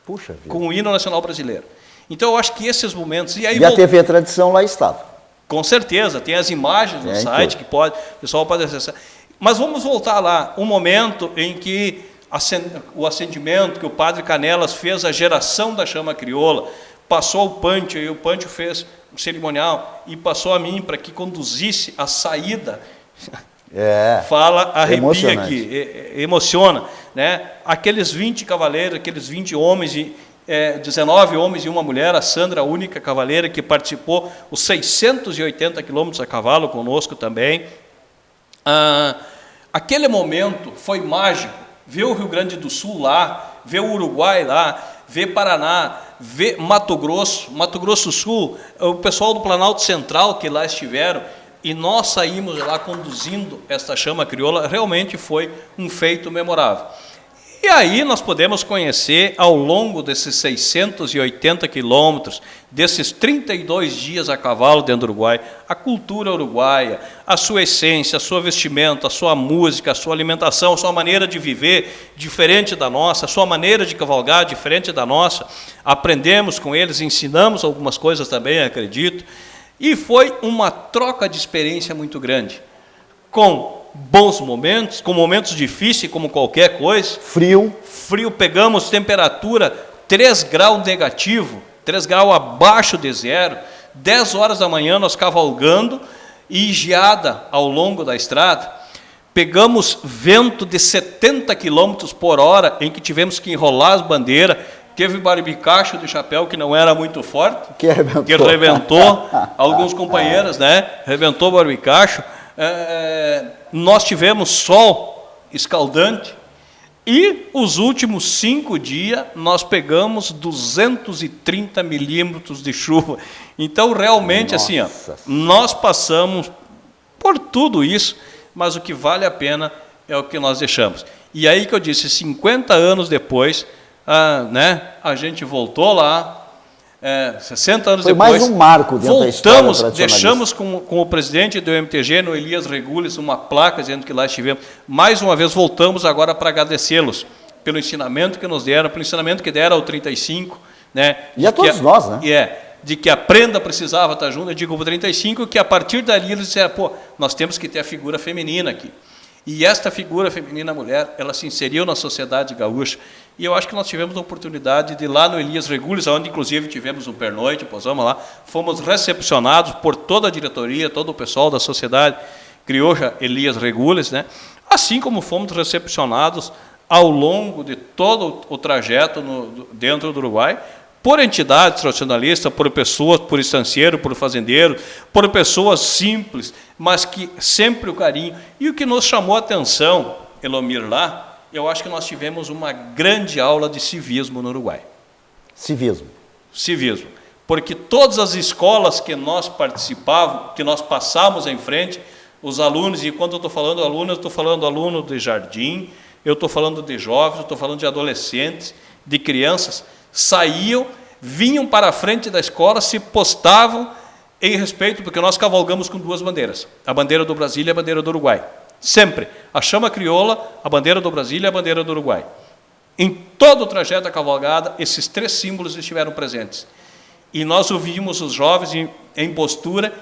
S1: Puxa vida.
S2: Com o hino nacional brasileiro. Então, eu acho que esses momentos... E, aí,
S1: a TV Tradição lá estava.
S2: Com certeza, tem as imagens no site que o pessoal pode acessar. Mas vamos voltar lá, um momento em que o acendimento, que o padre Canelas fez a geração da chama crioula, passou o Pâncio, e o Pâncio fez um cerimonial, e passou a mim para que conduzisse a saída. Fala, arrepia aqui, emociona. Né? Aqueles 20 cavaleiros, aqueles 20 homens, 19 homens e uma mulher, a Sandra, a única cavaleira que participou, os 680 quilômetros a cavalo conosco também. Aquele momento foi mágico, ver o Rio Grande do Sul lá, ver o Uruguai lá, ver Paraná, ver Mato Grosso Sul, o pessoal do Planalto Central que lá estiveram, e nós saímos lá conduzindo esta chama crioula, realmente foi um feito memorável. E aí nós podemos conhecer, ao longo desses 680 quilômetros, desses 32 dias a cavalo dentro do Uruguai, a cultura uruguaia, a sua essência, a sua vestimenta, a sua música, a sua alimentação, a sua maneira de viver diferente da nossa, a sua maneira de cavalgar diferente da nossa. Aprendemos com eles, ensinamos algumas coisas também, acredito, e foi uma troca de experiência muito grande, com bons momentos, com momentos difíceis, como qualquer coisa.
S1: Frio,
S2: pegamos temperatura 3 graus negativo, 3 graus abaixo de zero, 10 horas da manhã nós cavalgando e geada ao longo da estrada. Pegamos vento de 70 km por hora, em que tivemos que enrolar as bandeiras. Teve barbicacho de chapéu que não era muito forte, que rebentou alguns companheiros, né? Rebentou o barbicacho. Nós tivemos sol escaldante e os últimos 5 dias nós pegamos 230 milímetros de chuva. Então, realmente, assim, nós passamos por tudo isso, mas o que vale a pena é o que nós deixamos. E aí que eu disse, 50 anos depois, né, a gente voltou lá, 60 anos
S1: foi
S2: depois,
S1: mais um marco dentro da história tradicionalista.
S2: Deixamos com o presidente do MTG, no Elias Regules, uma placa dizendo que lá estivemos. Mais uma vez voltamos agora para agradecê-los pelo ensinamento que nos deram, pelo ensinamento que deram ao 35. Né,
S1: e a todos nós, né?
S2: De que a prenda precisava estar junto, eu digo para o 35, que a partir dali eles disseram, nós temos que ter a figura feminina aqui. E esta figura feminina, mulher, ela se inseriu na sociedade gaúcha. E eu acho que nós tivemos a oportunidade de ir lá no Elias Regules, onde inclusive tivemos um pernoite, posamos lá, fomos recepcionados por toda a diretoria, todo o pessoal da sociedade crioula Elias Regules, né? Assim como fomos recepcionados ao longo de todo o trajeto dentro do Uruguai, por entidades tradicionalistas, por pessoas, por estancieiro, por fazendeiro, por pessoas simples, mas que sempre o carinho. E o que nos chamou a atenção, Elomir, lá, eu acho que nós tivemos uma grande aula de civismo no Uruguai.
S1: Civismo.
S2: Porque todas as escolas que nós participávamos, que nós passávamos em frente, os alunos, e quando eu estou falando aluno, eu estou falando aluno de jardim, eu estou falando de jovens, eu estou falando de adolescentes, de crianças, saíam, vinham para a frente da escola, se postavam em respeito, porque nós cavalgamos com 2 bandeiras, a bandeira do Brasil e a bandeira do Uruguai. Sempre. A chama crioula, a bandeira do Brasil e a bandeira do Uruguai. Em todo o trajeto da cavalgada, esses 3 símbolos estiveram presentes. E nós ouvimos os jovens em postura,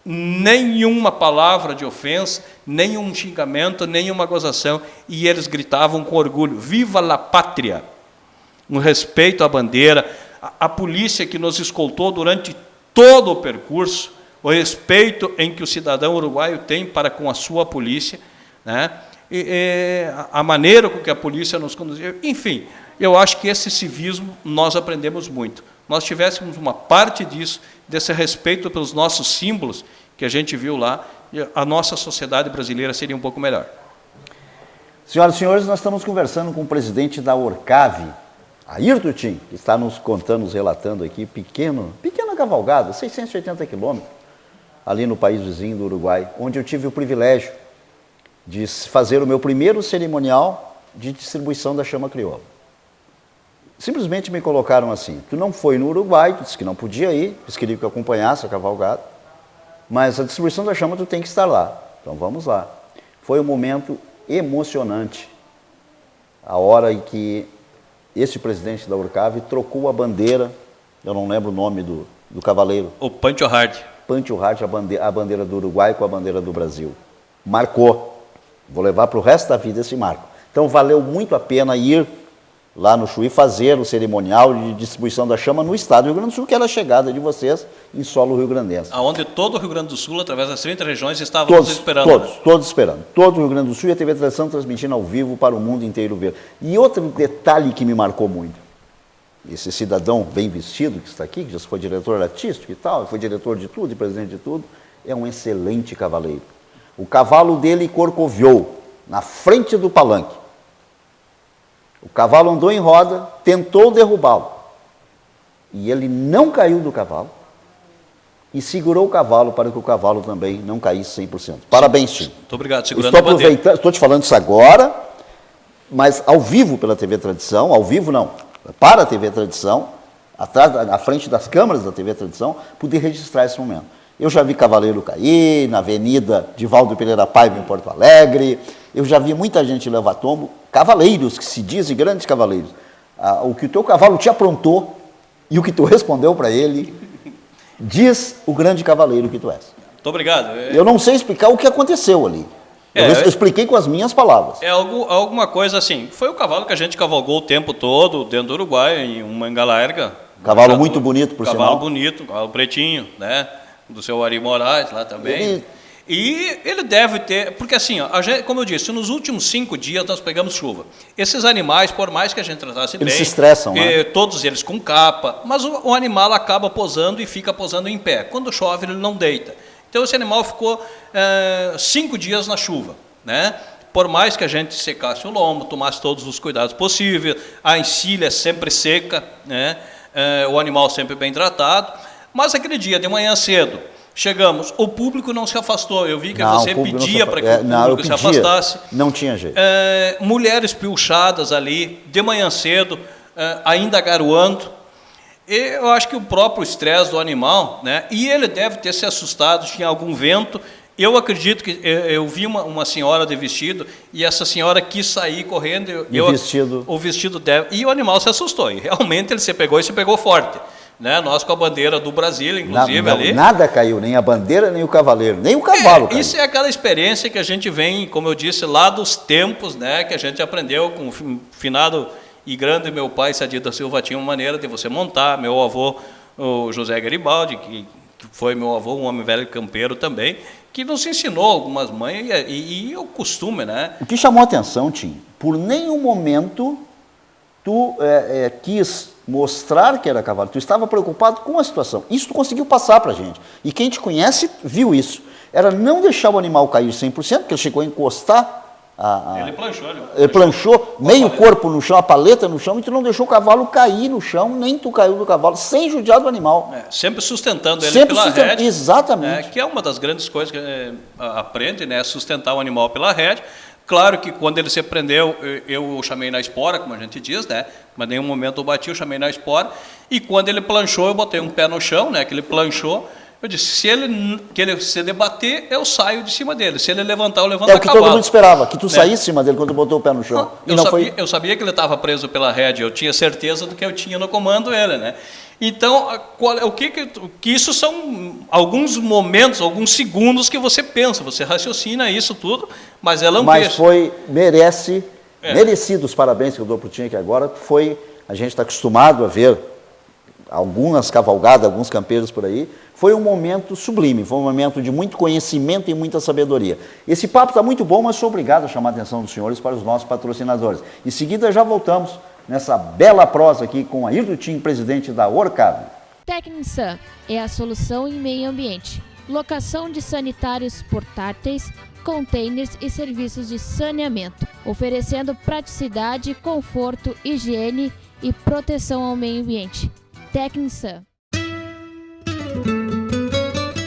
S2: nenhuma palavra de ofensa, nenhum xingamento, nenhuma gozação, e eles gritavam com orgulho, viva la pátria! Um respeito à bandeira, a polícia que nos escoltou durante todo o percurso, o respeito em que o cidadão uruguaio tem para com a sua polícia, né? A maneira com que a polícia nos conduziu, enfim, eu acho que esse civismo nós aprendemos muito. Nós tivéssemos uma parte disso, desse respeito pelos nossos símbolos que a gente viu lá, a nossa sociedade brasileira seria um pouco melhor.
S1: Senhoras e senhores, nós estamos conversando com o presidente da Orcave, Ayrton Tim, que está nos contando, nos relatando aqui, pequena cavalgada, 680 quilômetros, ali no país vizinho do Uruguai, onde eu tive o privilégio de fazer o meu primeiro cerimonial de distribuição da chama crioula. Simplesmente me colocaram assim, tu não foi no Uruguai, tu disse que não podia ir, eles queriam que eu acompanhasse a cavalgada, mas a distribuição da chama tu tem que estar lá, então vamos lá. Foi um momento emocionante, a hora em que esse presidente da Urcave trocou a bandeira, eu não lembro o nome do cavaleiro.
S2: O Pancho Hard.
S1: Pancho Hard, a bandeira do Uruguai com a bandeira do Brasil. Marcou. Vou levar para o resto da vida esse marco. Então valeu muito a pena ir lá no Chuí fazer o cerimonial de distribuição da chama no estado do Rio Grande do Sul, que era a chegada de vocês em solo rio-grandense.
S2: Onde todo o Rio Grande do Sul, através das 30 regiões, estávamos esperando.
S1: Todos esperando. Todo o Rio Grande do Sul e a TV Tradição transmitindo ao vivo para o mundo inteiro ver. E outro detalhe que me marcou muito, esse cidadão bem vestido que está aqui, que já foi diretor artístico e tal, foi diretor de tudo e presidente de tudo, é um excelente cavaleiro. O cavalo dele corcoviou na frente do palanque. O cavalo andou em roda, tentou derrubá-lo. E ele não caiu do cavalo e segurou o cavalo para que o cavalo também não caísse 100%. Parabéns, Tim.
S2: Muito obrigado.
S1: Estou aproveitando, estou te falando isso agora, mas ao vivo pela TV Tradição, ao vivo não, para a TV Tradição, atrás, à frente das câmeras da TV Tradição, poder registrar esse momento. Eu já vi cavaleiro cair na avenida de Valdo Pereira Paiva em Porto Alegre, eu já vi muita gente levar tombo, cavaleiros que se dizem grandes cavaleiros. O que o teu cavalo te aprontou e o que tu respondeu para ele, diz o grande cavaleiro que tu és.
S2: Muito obrigado.
S1: Eu não sei explicar o que aconteceu ali. Eu expliquei com as minhas palavras.
S2: É alguma coisa assim. Foi o cavalo que a gente cavalgou o tempo todo dentro do Uruguai, em uma Mangalaerga.
S1: Cavalo muito bonito, por sinal.
S2: Cavalo bonito, cavalo pretinho, né? Do seu Ari Moraes lá também. E ele deve ter, porque assim, ó, como eu disse, nos últimos 5 dias nós pegamos chuva. Esses animais, por mais que a gente tratasse bem,
S1: eles se estressam, né?
S2: Todos eles com capa, mas o animal acaba posando e fica posando em pé. Quando chove, ele não deita. Então esse animal ficou 5 dias na chuva, né? Por mais que a gente secasse o lombo, tomasse todos os cuidados possíveis, a encilha sempre seca, né? O animal sempre bem tratado, mas aquele dia de manhã cedo, chegamos, o público não se afastou, eu vi que você pedia para que o público se afastasse.
S1: Não tinha jeito.
S2: Mulheres pilchadas ali, de manhã cedo, ainda garoando. Eu acho que o próprio estresse do animal, né? E ele deve ter se assustado, tinha algum vento. Eu acredito que eu vi uma senhora de vestido e essa senhora quis sair correndo. O vestido deve, e o animal se assustou. E realmente ele se pegou forte. Né? Nós com a bandeira do Brasil, inclusive, ali.
S1: Nada caiu, nem a bandeira, nem o cavaleiro, nem o cavalo caiu.
S2: Isso é aquela experiência que a gente vem, como eu disse, lá dos tempos, né? Que a gente aprendeu com o finado e grande meu pai, Sadir da Silva, tinha uma maneira de você montar. Meu avô, o José Garibaldi, que foi meu avô, um homem velho campeiro também, que nos ensinou algumas manhas e o costume, né?
S1: O que chamou a atenção, Tim, por nenhum momento tu quis mostrar que era cavalo, tu estava preocupado com a situação. Isso tu conseguiu passar para a gente. E quem te conhece viu isso. Era não deixar o animal cair 100%, porque ele chegou a encostar. Ele planchou meio corpo no chão, a paleta no chão, e tu não deixou o cavalo cair no chão, nem tu caiu do cavalo, sem judiar do animal.
S2: Sempre sustentando ele pela rédea.
S1: Exatamente.
S2: Que é uma das grandes coisas que aprende, né? Sustentar o animal pela rédea. Claro que quando ele se prendeu, eu chamei na espora, como a gente diz, né? Mas em nenhum momento eu bati, eu chamei na espora. E quando ele planchou, eu botei um pé no chão, né? Que ele planchou. Eu disse, se ele se debater, eu saio de cima dele. Se ele levantar, eu levanto a cavalo.
S1: É o que todo mundo esperava, que tu saísse de cima dele quando botou o pé no chão.
S2: Eu sabia que ele estava preso pela rédea, eu tinha certeza do que eu tinha no comando ele, né? Então, que isso são alguns momentos, alguns segundos que você pensa, você raciocina isso tudo, mas é lampejo.
S1: Mas merecidos parabéns que eu dou para o Tim aqui agora, a gente está acostumado a ver algumas cavalgadas, alguns campeiros por aí, foi um momento sublime, foi um momento de muito conhecimento e muita sabedoria. Esse papo está muito bom, mas sou obrigado a chamar a atenção dos senhores para os nossos patrocinadores. Em seguida já voltamos nessa bela prosa aqui com Ayrton Tim, presidente da Urcave.
S3: Tecnisan é a solução em meio ambiente. Locação de sanitários portáteis, containers e serviços de saneamento, oferecendo praticidade, conforto, higiene e proteção ao meio ambiente. Tecnisan.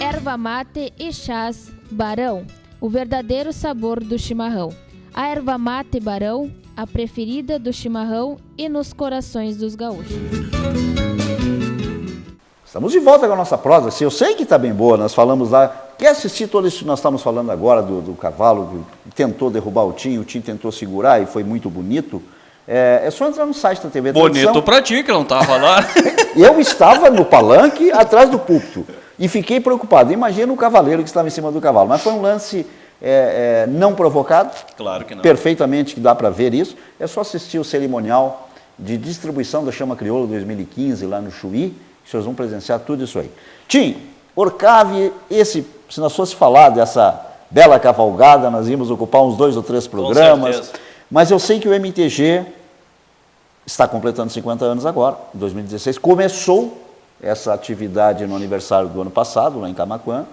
S3: Erva mate e chás Barão, o verdadeiro sabor do chimarrão. A erva mate Barão, a preferida do chimarrão e nos corações dos gaúchos.
S1: Estamos de volta com a nossa prosa. Eu sei que está bem boa, nós falamos lá. Quer assistir tudo isso que nós estamos falando agora do cavalo que tentou derrubar o Tim tentou segurar e foi muito bonito? É só entrar no site da TV Tradição.
S2: Bonito para ti, que não estava lá.
S1: Eu estava no palanque, atrás do púlpito, e fiquei preocupado. Imagina o cavaleiro que estava em cima do cavalo. Mas foi um lance não provocado.
S2: Claro que não.
S1: Perfeitamente que dá para ver isso. É só assistir o cerimonial de distribuição da Chama Crioula 2015 lá no Chuí. Vocês vão presenciar tudo isso aí. Tim, Orcave, se nós fosse falar dessa bela cavalgada, nós íamos ocupar uns 2 ou 3 programas.
S2: Com certeza.
S1: Mas eu sei que o MTG está completando 50 anos agora, em 2016. Começou essa atividade no aniversário do ano passado, lá em Camaquã,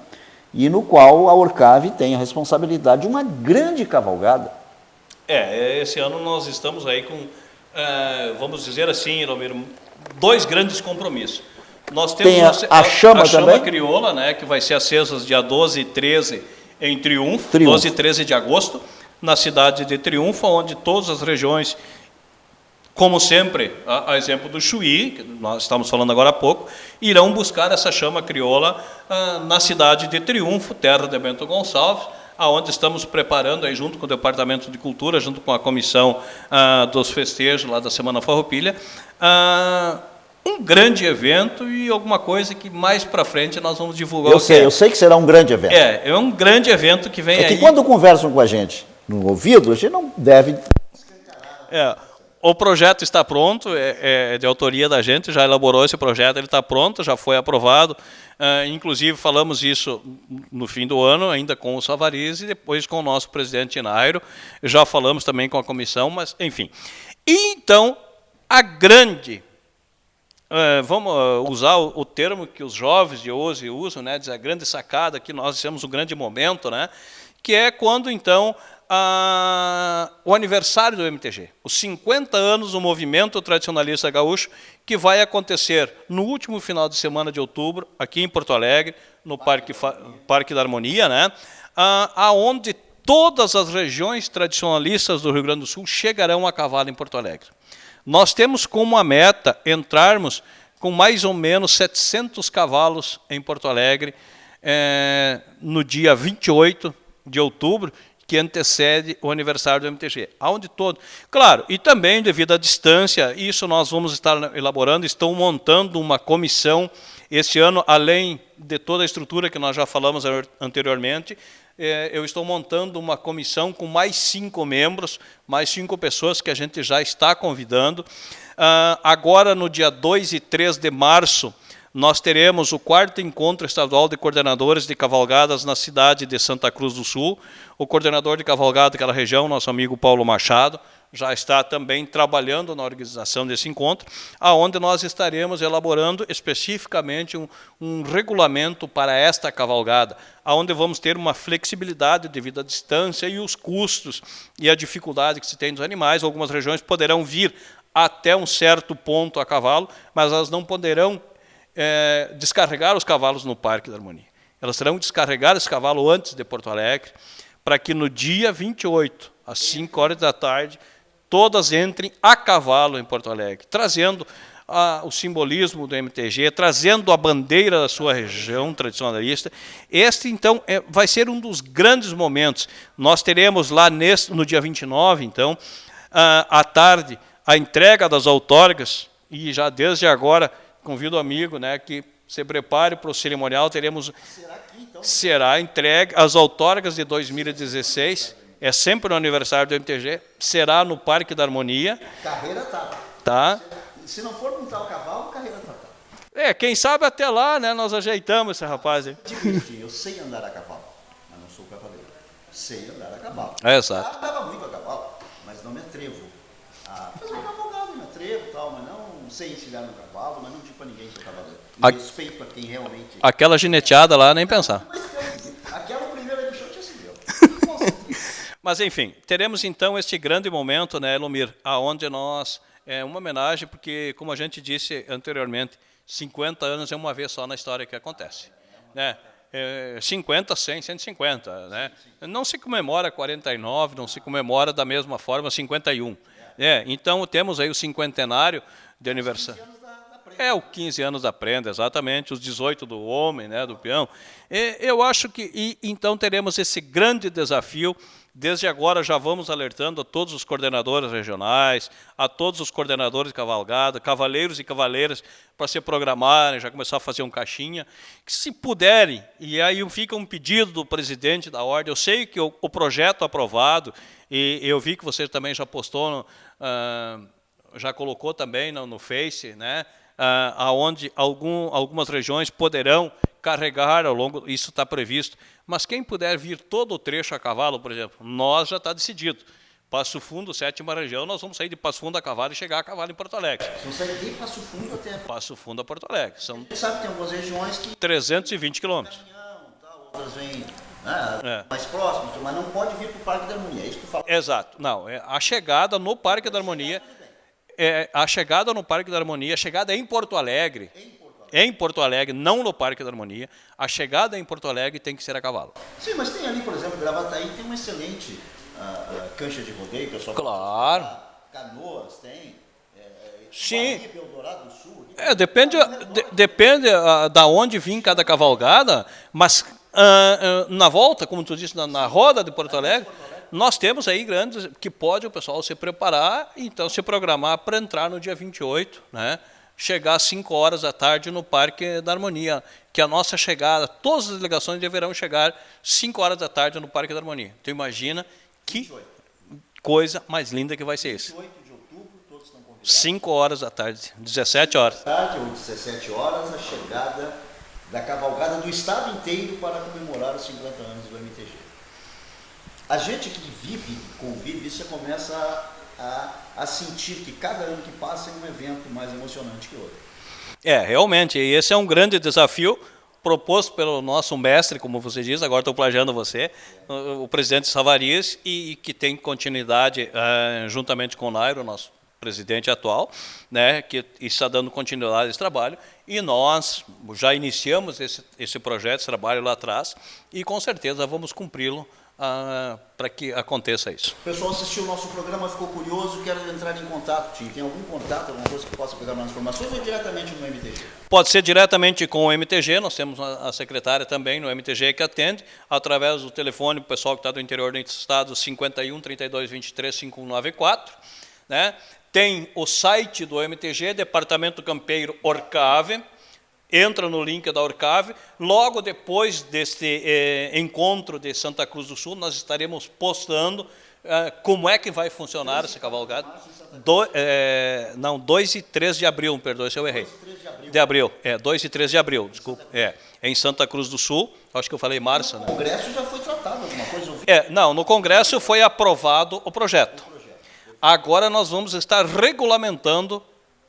S1: e no qual a Orcave tem a responsabilidade de uma grande cavalgada.
S2: Esse ano nós estamos aí com, vamos dizer assim, Romero, 2 grandes compromissos. Nós temos
S1: tem a chama também?
S2: crioula, né, que vai ser acesa dia 12 e 13 em Triunfo, 12 e 13 de agosto, na cidade de Triunfo, onde todas as regiões, como sempre, a exemplo do Chuí, que nós estamos falando agora há pouco, irão buscar essa chama crioula na cidade de Triunfo, terra de Bento Gonçalves, aonde estamos preparando, aí, junto com o Departamento de Cultura, junto com a comissão dos festejos lá da Semana Farroupilha, um grande evento e alguma coisa que mais para frente nós vamos divulgar.
S1: Eu sei que será um grande evento.
S2: É um grande evento que vem aí.
S1: É que quando conversam com a gente no ouvido, a gente não deve...
S2: O projeto está pronto, é de autoria da gente, já elaborou esse projeto, ele está pronto, já foi aprovado. Inclusive, falamos isso no fim do ano, ainda com o Savariz e depois com o nosso presidente Nairo. Já falamos também com a comissão, mas, enfim. Então, a grande... vamos usar o termo que os jovens de hoje usam, né, dizer, a grande sacada, que nós temos um grande momento, né, que é quando, então, o aniversário do MTG, os 50 anos do movimento tradicionalista gaúcho, que vai acontecer no último final de semana de outubro, aqui em Porto Alegre, no Parque da Harmonia, né, aonde todas as regiões tradicionalistas do Rio Grande do Sul chegarão a cavalo em Porto Alegre. Nós temos como a meta entrarmos com mais ou menos 700 cavalos em Porto Alegre no dia 28 de outubro, que antecede o aniversário do MTG. Aonde todo. Claro, e também devido à distância, isso nós vamos estar elaborando, estão montando uma comissão este ano, além de toda a estrutura que nós já falamos anteriormente, eu estou montando uma comissão com mais 5 membros, mais 5 pessoas que a gente já está convidando. Agora, no dia 2 e 3 de março, nós teremos o 4º Encontro Estadual de Coordenadores de Cavalgadas na cidade de Santa Cruz do Sul. O coordenador de cavalgada daquela região, nosso amigo Paulo Machado, já está também trabalhando na organização desse encontro, aonde nós estaremos elaborando especificamente um regulamento para esta cavalgada, aonde vamos ter uma flexibilidade devido à distância e os custos e a dificuldade que se tem dos animais. Algumas regiões poderão vir até um certo ponto a cavalo, mas elas não poderão descarregar os cavalos no Parque da Harmonia. Elas terão que descarregar esse cavalo antes de Porto Alegre, para que no dia 28, às 5 horas da tarde, todas entrem a cavalo em Porto Alegre, trazendo o simbolismo do MTG, trazendo a bandeira da sua região tradicionalista. Este, então, vai ser um dos grandes momentos. Nós teremos lá no dia 29, então, à tarde, a entrega das outorgas, e já desde agora convido o amigo, né, que se prepare para o cerimonial. Teremos... Será entregue as outorgas de 2016, é sempre no aniversário do MTG, será no Parque da Harmonia.
S1: Carreira
S2: tá.
S1: Se não for montar o cavalo, carreira tá.
S2: Quem sabe até lá, né, nós ajeitamos esse rapaz aí.
S1: Eu sei andar a cavalo, mas não sou cavaleiro. Sei andar a cavalo.
S2: Exato.
S1: Eu andava muito a cavalo, mas não me atrevo a fazer uma cavalgada, me atrevo e tal, mas não sei ensinar no cavalo, mas não digo para ninguém que sou cavaleiro. Respeito a quem realmente...
S2: Aquela gineteada lá, nem pensar.
S1: Aquela primeira do show tinha se deu.
S2: Mas, enfim, teremos então este grande momento, né, Elomir, aonde nós É uma homenagem porque, como a gente disse anteriormente, 50 anos é uma vez só na história que acontece, né? 50, 100, 150, né? Não se comemora 49, não se comemora da mesma forma 51. Então temos aí o cinquentenário de aniversário. O 15 anos da prenda, exatamente, os 18 do homem, né, do peão. Eu acho que então teremos esse grande desafio. Desde agora já vamos alertando a todos os coordenadores regionais, a todos os coordenadores de cavalgada, cavaleiros e cavaleiras, para se programarem, já começar a fazer um caixinha, que se puderem, e aí fica um pedido do presidente da ordem, eu sei que o projeto aprovado, e eu vi que você também já postou, já colocou também no Face, né, aonde algumas regiões poderão carregar ao longo, isso está previsto, mas quem puder vir todo o trecho a cavalo, por exemplo, nós já está decidido. Passo Fundo, 7ª região, nós vamos sair de Passo Fundo a cavalo e chegar a cavalo em Porto Alegre.
S1: Vamos sair de Passo Fundo até...
S2: Passo Fundo a Porto Alegre. São...
S1: Você sabe que tem algumas regiões que...
S2: 320 quilômetros.
S1: Outras vêm mais próximas, mas não pode vir para o Parque da Harmonia, é isso que tu fala?
S2: Exato. Não, a chegada no Parque da Harmonia... a chegada no Parque da Harmonia, a chegada em Porto Alegre... Em Porto Alegre, não no Parque da Harmonia, a chegada em Porto Alegre tem que ser a cavalo.
S1: Sim, mas tem ali, por exemplo, Gravataí tem uma excelente cancha de rodeio, pessoal.
S2: Claro.
S1: Canoas tem.
S2: Sim.
S1: Guaribe, Eldorado do Sul.
S2: Depende da onde vem cada cavalgada, mas na volta, como tu disse, na roda de Porto Alegre, nós temos aí grandes que pode o pessoal se preparar, então se programar para entrar no dia 28, né? Chegar às 5 horas da tarde no Parque da Harmonia, que a nossa chegada, todas as delegações deverão chegar 5 horas da tarde no Parque da Harmonia. Então imagina que 28. Coisa mais linda que vai ser isso.
S1: 28 de outubro, todos estão convidados.
S2: 5 horas da tarde, 17 horas.
S1: Tarde ou 17 horas, a chegada da cavalgada do estado inteiro para comemorar os 50 anos do MTG. A gente que vive, convive, você começa a sentir que cada ano que passa é um evento mais emocionante que outro.
S2: Realmente, e esse é um grande desafio proposto pelo nosso mestre, como você diz, agora estou plagiando você, o presidente Savarias, e que tem continuidade juntamente com o Nairo, nosso presidente atual, né, que está dando continuidade a esse trabalho, e nós já iniciamos esse projeto, esse trabalho lá atrás, e com certeza vamos cumpri-lo para que aconteça isso.
S1: O pessoal assistiu o nosso programa, ficou curioso, quer entrar em contato, Tim. Tem algum contato, alguma coisa que possa pegar mais informações ou diretamente no MTG?
S2: Pode ser diretamente com o MTG, nós temos a secretária também no MTG que atende, através do telefone, o pessoal que está do interior do estado, 51 32 23 5194, né? Tem o site do MTG, Departamento Campeiro Orcave, entra no link da Orcave. Logo depois deste encontro de Santa Cruz do Sul, nós estaremos postando como é que vai funcionar essa cavalgada. 2 e 3 de abril, perdoe se eu errei. 2 e 3 de abril, desculpa. Em Santa Cruz do Sul, acho que eu falei março.
S1: No Congresso já foi tratado alguma coisa?
S2: Não, no Congresso foi aprovado o projeto. Agora nós vamos estar regulamentando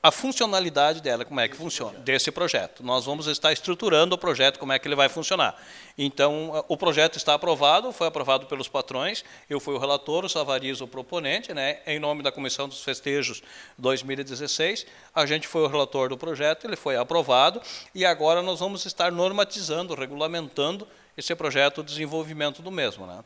S2: a funcionalidade dela, como é que funciona, desse projeto. Nós vamos estar estruturando o projeto, como é que ele vai funcionar. Então, o projeto está aprovado, foi aprovado pelos patrões, eu fui o relator, o Savarias o proponente, né, em nome da Comissão dos Festejos 2016, a gente foi o relator do projeto, ele foi aprovado, e agora nós vamos estar normatizando, regulamentando esse projeto de desenvolvimento do mesmo, né?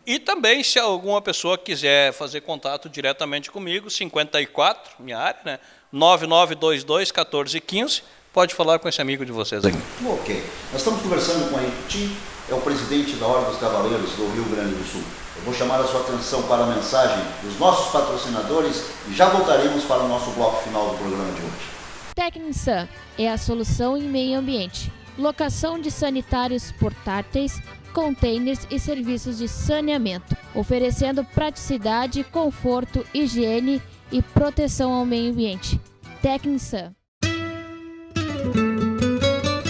S2: E também, se alguma pessoa quiser fazer contato diretamente comigo, 54, minha área, né? 9922-1415, pode falar com esse amigo de vocês aqui.
S1: Ok. Nós estamos conversando com o Henrique Tim, é o presidente da Ordem dos Cavaleiros do Rio Grande do Sul. Eu vou chamar a sua atenção para a mensagem dos nossos patrocinadores e já voltaremos para o nosso bloco final do programa de hoje.
S3: Tecnisan é a solução em meio ambiente. Locação de sanitários portáteis, containers e serviços de saneamento, oferecendo praticidade, conforto, higiene e proteção ao meio ambiente. Tecnisan.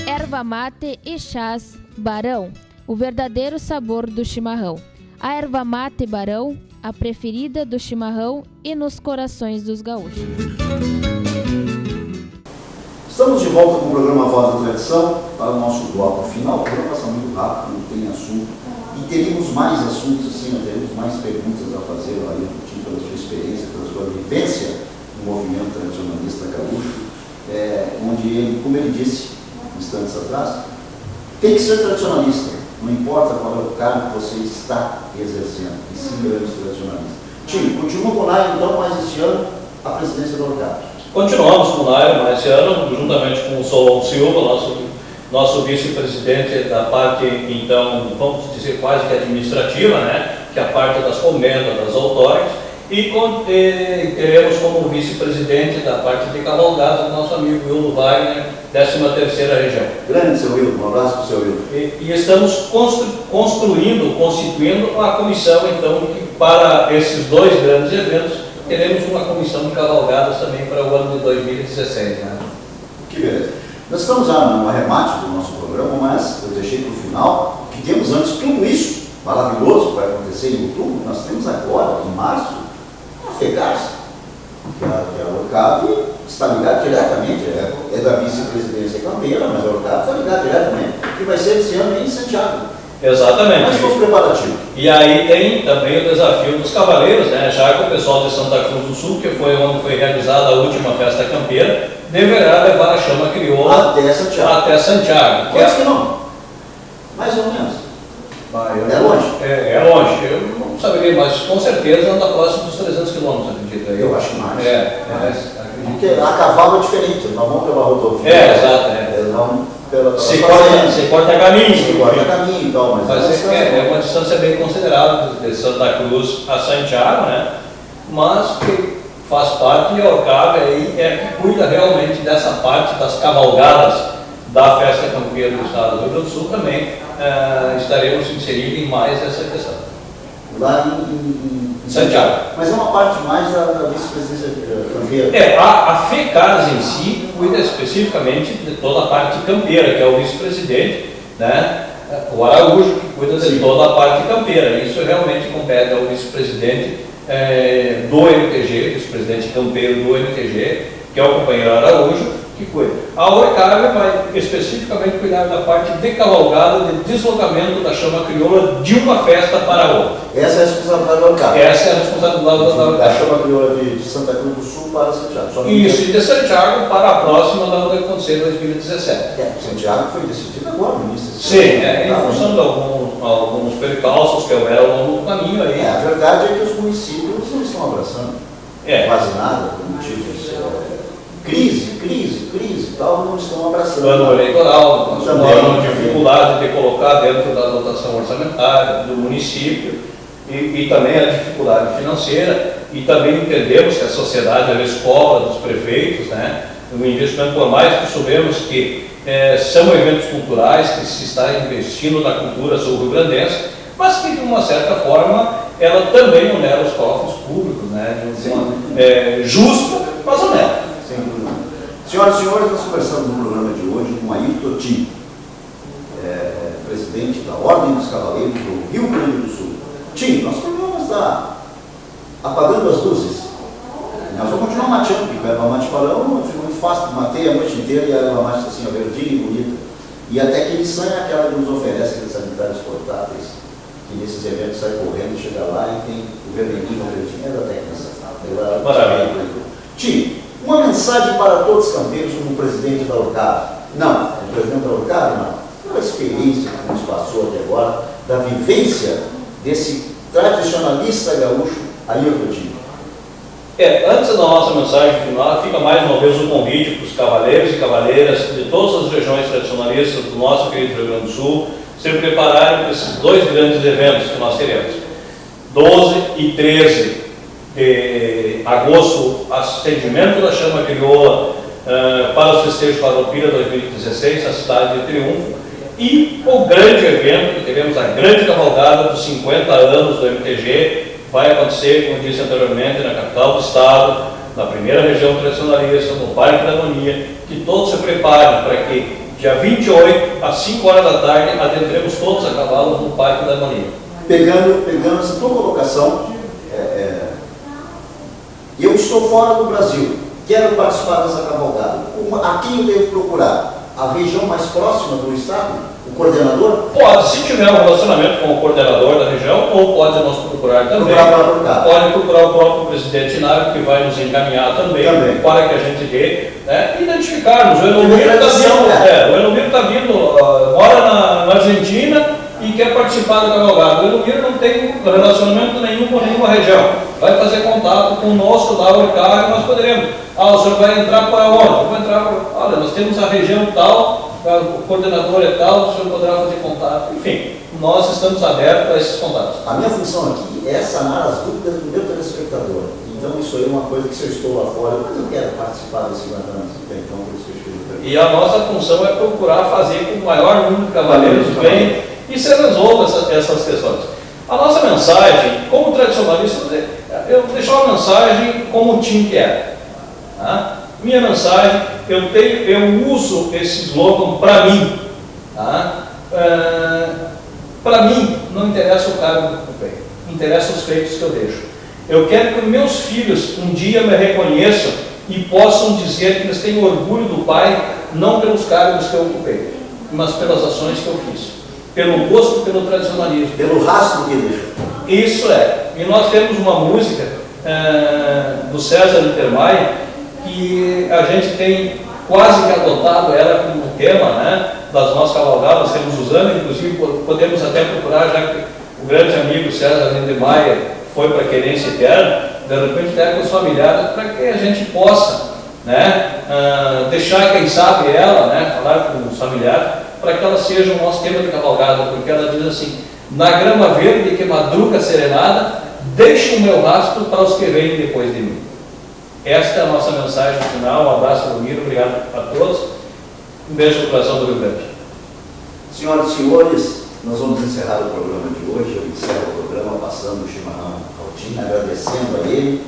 S3: Erva mate e chás Barão, o verdadeiro sabor do chimarrão. A erva mate Barão, a preferida do chimarrão e nos corações dos gaúchos.
S1: Estamos de volta com o programa Voz da Tradição para o nosso bloco final. O programa passa muito rápido, não tem assunto. E teríamos mais assuntos assim, nós teríamos mais perguntas a fazer, Maria Putin, pela sua experiência, pela sua vivência um movimento tradicionalista gaúcho, onde ele, como ele disse instantes atrás, tem que ser tradicionalista, não importa qual é o cargo que você está exercendo, e sim grandes tradicionalistas. Tio, continua com o Nairo, então, mais este ano, a presidência do Orcap.
S2: Continuamos com o Nairo mais esse ano, juntamente com o Solon Silva, nosso vice-presidente da parte, então, vamos dizer, quase que administrativa, né? Que é a parte das comendas, das outorgas, e teremos como vice-presidente da parte de cavalgadas o nosso amigo Wildo Wagner, 13ª região.
S1: Grande, seu Wildo, um abraço para o seu Wildo.
S2: E estamos constituindo a comissão, então, que para esses dois grandes eventos, teremos uma comissão de cavalgadas também para o ano de 2016. Né?
S1: Que beleza. Nós estamos já no arremate do nosso programa, mas eu deixei para o final, que temos antes tudo isso maravilhoso que vai acontecer em outubro. Nós temos agora, em março, a FEGAS, que a Orcap está ligada diretamente, é da vice-presidência campeira, mas a Orcap está ligada diretamente, que vai ser esse ano em Santiago.
S2: Exatamente.
S1: Mas foi preparativos.
S2: E aí tem também o desafio dos cavaleiros, né? Já que o pessoal de Santa Cruz do Sul, que foi onde foi realizada a última festa campeira, deverá levar a chama crioula até Santiago.
S1: Quantos quilômetros? Mais ou menos. É longe?
S2: É longe. Eu não saberia, mas com certeza anda próximo dos 300 quilômetros, acredito.
S1: Eu acho mais.
S2: Acredito.
S1: Porque a cavalo é diferente, não vão pela rodovia.
S2: Exato.
S1: Eles vão pela
S2: se corta caminho.
S1: Se corta caminho e tal, mas
S2: é uma distância bem considerável de Santa Cruz a Santiago, né? Mas que faz parte e a Orcap aí que cuida realmente dessa parte das cavalgadas da festa campeira do estado do Rio Grande do Sul também. Estaremos inseridos em mais essa questão.
S1: Lá em
S2: Santiago.
S1: Mas é uma parte mais da vice-presidência campeira.
S2: A FECAS em si cuida especificamente de toda a parte campeira, que é o vice-presidente, né? O Araújo, que cuida de toda a parte campeira. Isso realmente compete ao vice-presidente do MTG, vice-presidente campeiro do MTG, que é o companheiro Araújo, que cuida. A Orcap vai especificamente cuidar da parte de cavalgada, de deslocamento da chama crioula de uma festa para outra.
S1: Essa é a responsabilidade da Orcap.
S2: Essa é a responsabilidade da Orcap.
S1: Da chama crioula de Santa Cruz do Sul para Santiago.
S2: Isso, e de Santiago para a próxima, da vai acontecer em 2017.
S1: Santiago foi decidido agora, ministro.
S2: Sim, em função de alguns percalços que houveram ao longo do caminho aí.
S1: A verdade é que os municípios não estão abraçando quase nada, por motivos crise e tal, não estão abraçando.
S2: Ano eleitoral, uma dificuldade de colocar dentro da dotação orçamentária do município e também a dificuldade financeira, e também entendemos que a sociedade ela cobra dos prefeitos, né, um investimento, por mais que soubemos que são eventos culturais que se está investindo na cultura sul-rio-grandense, mas que de uma certa forma ela também onera os cofres públicos, né, de uma justa, mas honesta.
S1: Senhoras e senhores, nós conversamos no programa de hoje com Ailton Totim, presidente da Ordem dos Cavaleiros do Rio Grande do Sul. Tim, nós vamos estar apagando as luzes. Nós vamos continuar mateando, porque a erva mate palão fica muito fácil, matei a noite inteira e a erva mate está assim, verdinha e bonita. E até que Nissan é aquela que nos oferece aqueles sanitários portáteis, que nesses eventos sai correndo, chega lá e tem o vermelhinho, o verdinho, é da técnica.
S2: Maravilha.
S1: Tim, uma mensagem para todos os campeiros como presidente da Orcap. Não, o presidente da Orcap não. Pela experiência que nos passou até agora, da vivência desse tradicionalista gaúcho, Ailton Totim.
S2: Antes da nossa mensagem final, fica mais uma vez o convite para os cavaleiros e cavaleiras de todas as regiões tradicionalistas do nosso querido Rio Grande do Sul se prepararem para esses dois grandes eventos que nós teremos. 12 e 13 de agosto, acendimento da chama crioula para os festejos Farroupilha 2016, na cidade de Triunfo, e o grande evento, que teremos a grande cavalgada dos 50 anos do MTG, vai acontecer, como disse anteriormente, na capital do estado, na primeira região tradicionalista, no Parque da Harmonia, que todos se preparem para que, dia 28, às 5 horas da tarde, adentremos todos a cavalo no Parque da Harmonia.
S1: Pegando essa tua colocação, eu estou fora do Brasil, quero participar dessa cavalgada. A quem eu devo procurar? a região mais próxima do Estado? O coordenador?
S2: Pode, se tiver um relacionamento com o coordenador da região, ou pode nos procurar também. Pode procurar o próprio presidente Inário, que vai nos encaminhar também. Para que a gente dê, né, identificarmos. O Elomiro está vindo, mora na Argentina e quer participar da cavalgada. O Elomiro não tem relacionamento nenhum com nenhuma região. Vai fazer contato conosco, dá o encargo e nós poderemos. O senhor vai entrar para onde? Vai entrar para... Olha, nós temos a região tal, o coordenador é tal, o senhor poderá fazer contato. Enfim, nós estamos abertos a esses contatos.
S1: A minha função aqui é sanar as dúvidas do meu telespectador. Então isso aí é uma coisa que se eu estou lá fora, mas eu quero participar desse evento, então por isso que eu estou aqui.
S2: E a nossa função é procurar fazer com que o maior número de cavaleiros venha e se resolva essas questões. A nossa mensagem, como tradicionalista, eu vou deixar uma mensagem como o time que é. Tá? Minha mensagem, eu uso esse slogan para mim. Tá? Para mim, não interessa o cargo que eu ocupei, interessa os feitos que eu deixo. Eu quero que meus filhos um dia me reconheçam e possam dizer que eles têm orgulho do pai, não pelos cargos que eu ocupei, mas pelas ações que eu fiz. Pelo gosto, pelo tradicionalismo.
S1: Pelo rastro que deixou.
S2: Isso é. E nós temos uma música do César Intermaia que a gente tem quase que adotado ela como tema, né, das nossas cavalgadas, temos usando, inclusive podemos até procurar, já que o grande amigo César Intermaia foi para a Querência Eterna, de repente até com os familiares, para que a gente possa, né, deixar, quem sabe, ela, né, falar com os familiares, para que ela seja o nosso tema de cavalgada, porque ela diz assim: na grama verde que madruga serenada, deixo o meu rastro para os que vêm depois de mim. Esta é a nossa mensagem final. Um abraço, Elomiro, obrigado a todos. Um beijo no coração do Rio Grande.
S1: Senhoras e senhores, nós vamos encerrar o programa de hoje. Eu encerro o programa passando o chimarrão ao Tim, agradecendo a ele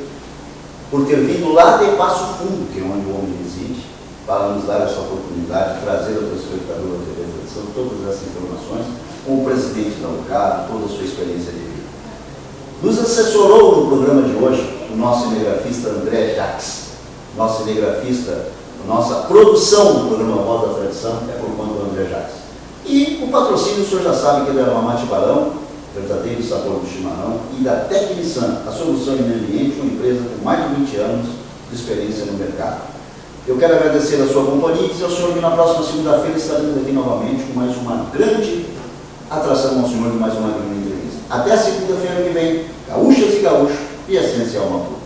S1: por ter vindo lá de Passo Fundo, que é onde o homem reside, para nos dar essa oportunidade de trazer ao telespectador da TV Tradição todas essas informações, com o presidente da UCAP, toda a sua experiência de vida. Nos assessorou no programa de hoje o nosso cinegrafista André Jacques. Nosso cinegrafista, a nossa produção do programa Voz da Tradição é por conta do André Jacques. E o patrocínio, o senhor já sabe que ele era Mamate Barão, verdadeiro sabor do chimarrão, e da Tecnisan, a solução em meio ambiente, uma empresa com mais de 20 anos de experiência no mercado. Eu quero agradecer a sua companhia e dizer ao senhor que na próxima segunda-feira estaremos aqui novamente com mais uma grande atração ao senhor de mais uma grande entrevista. Até a segunda-feira que vem, gaúchas e gaúchos e Essencial Maputo.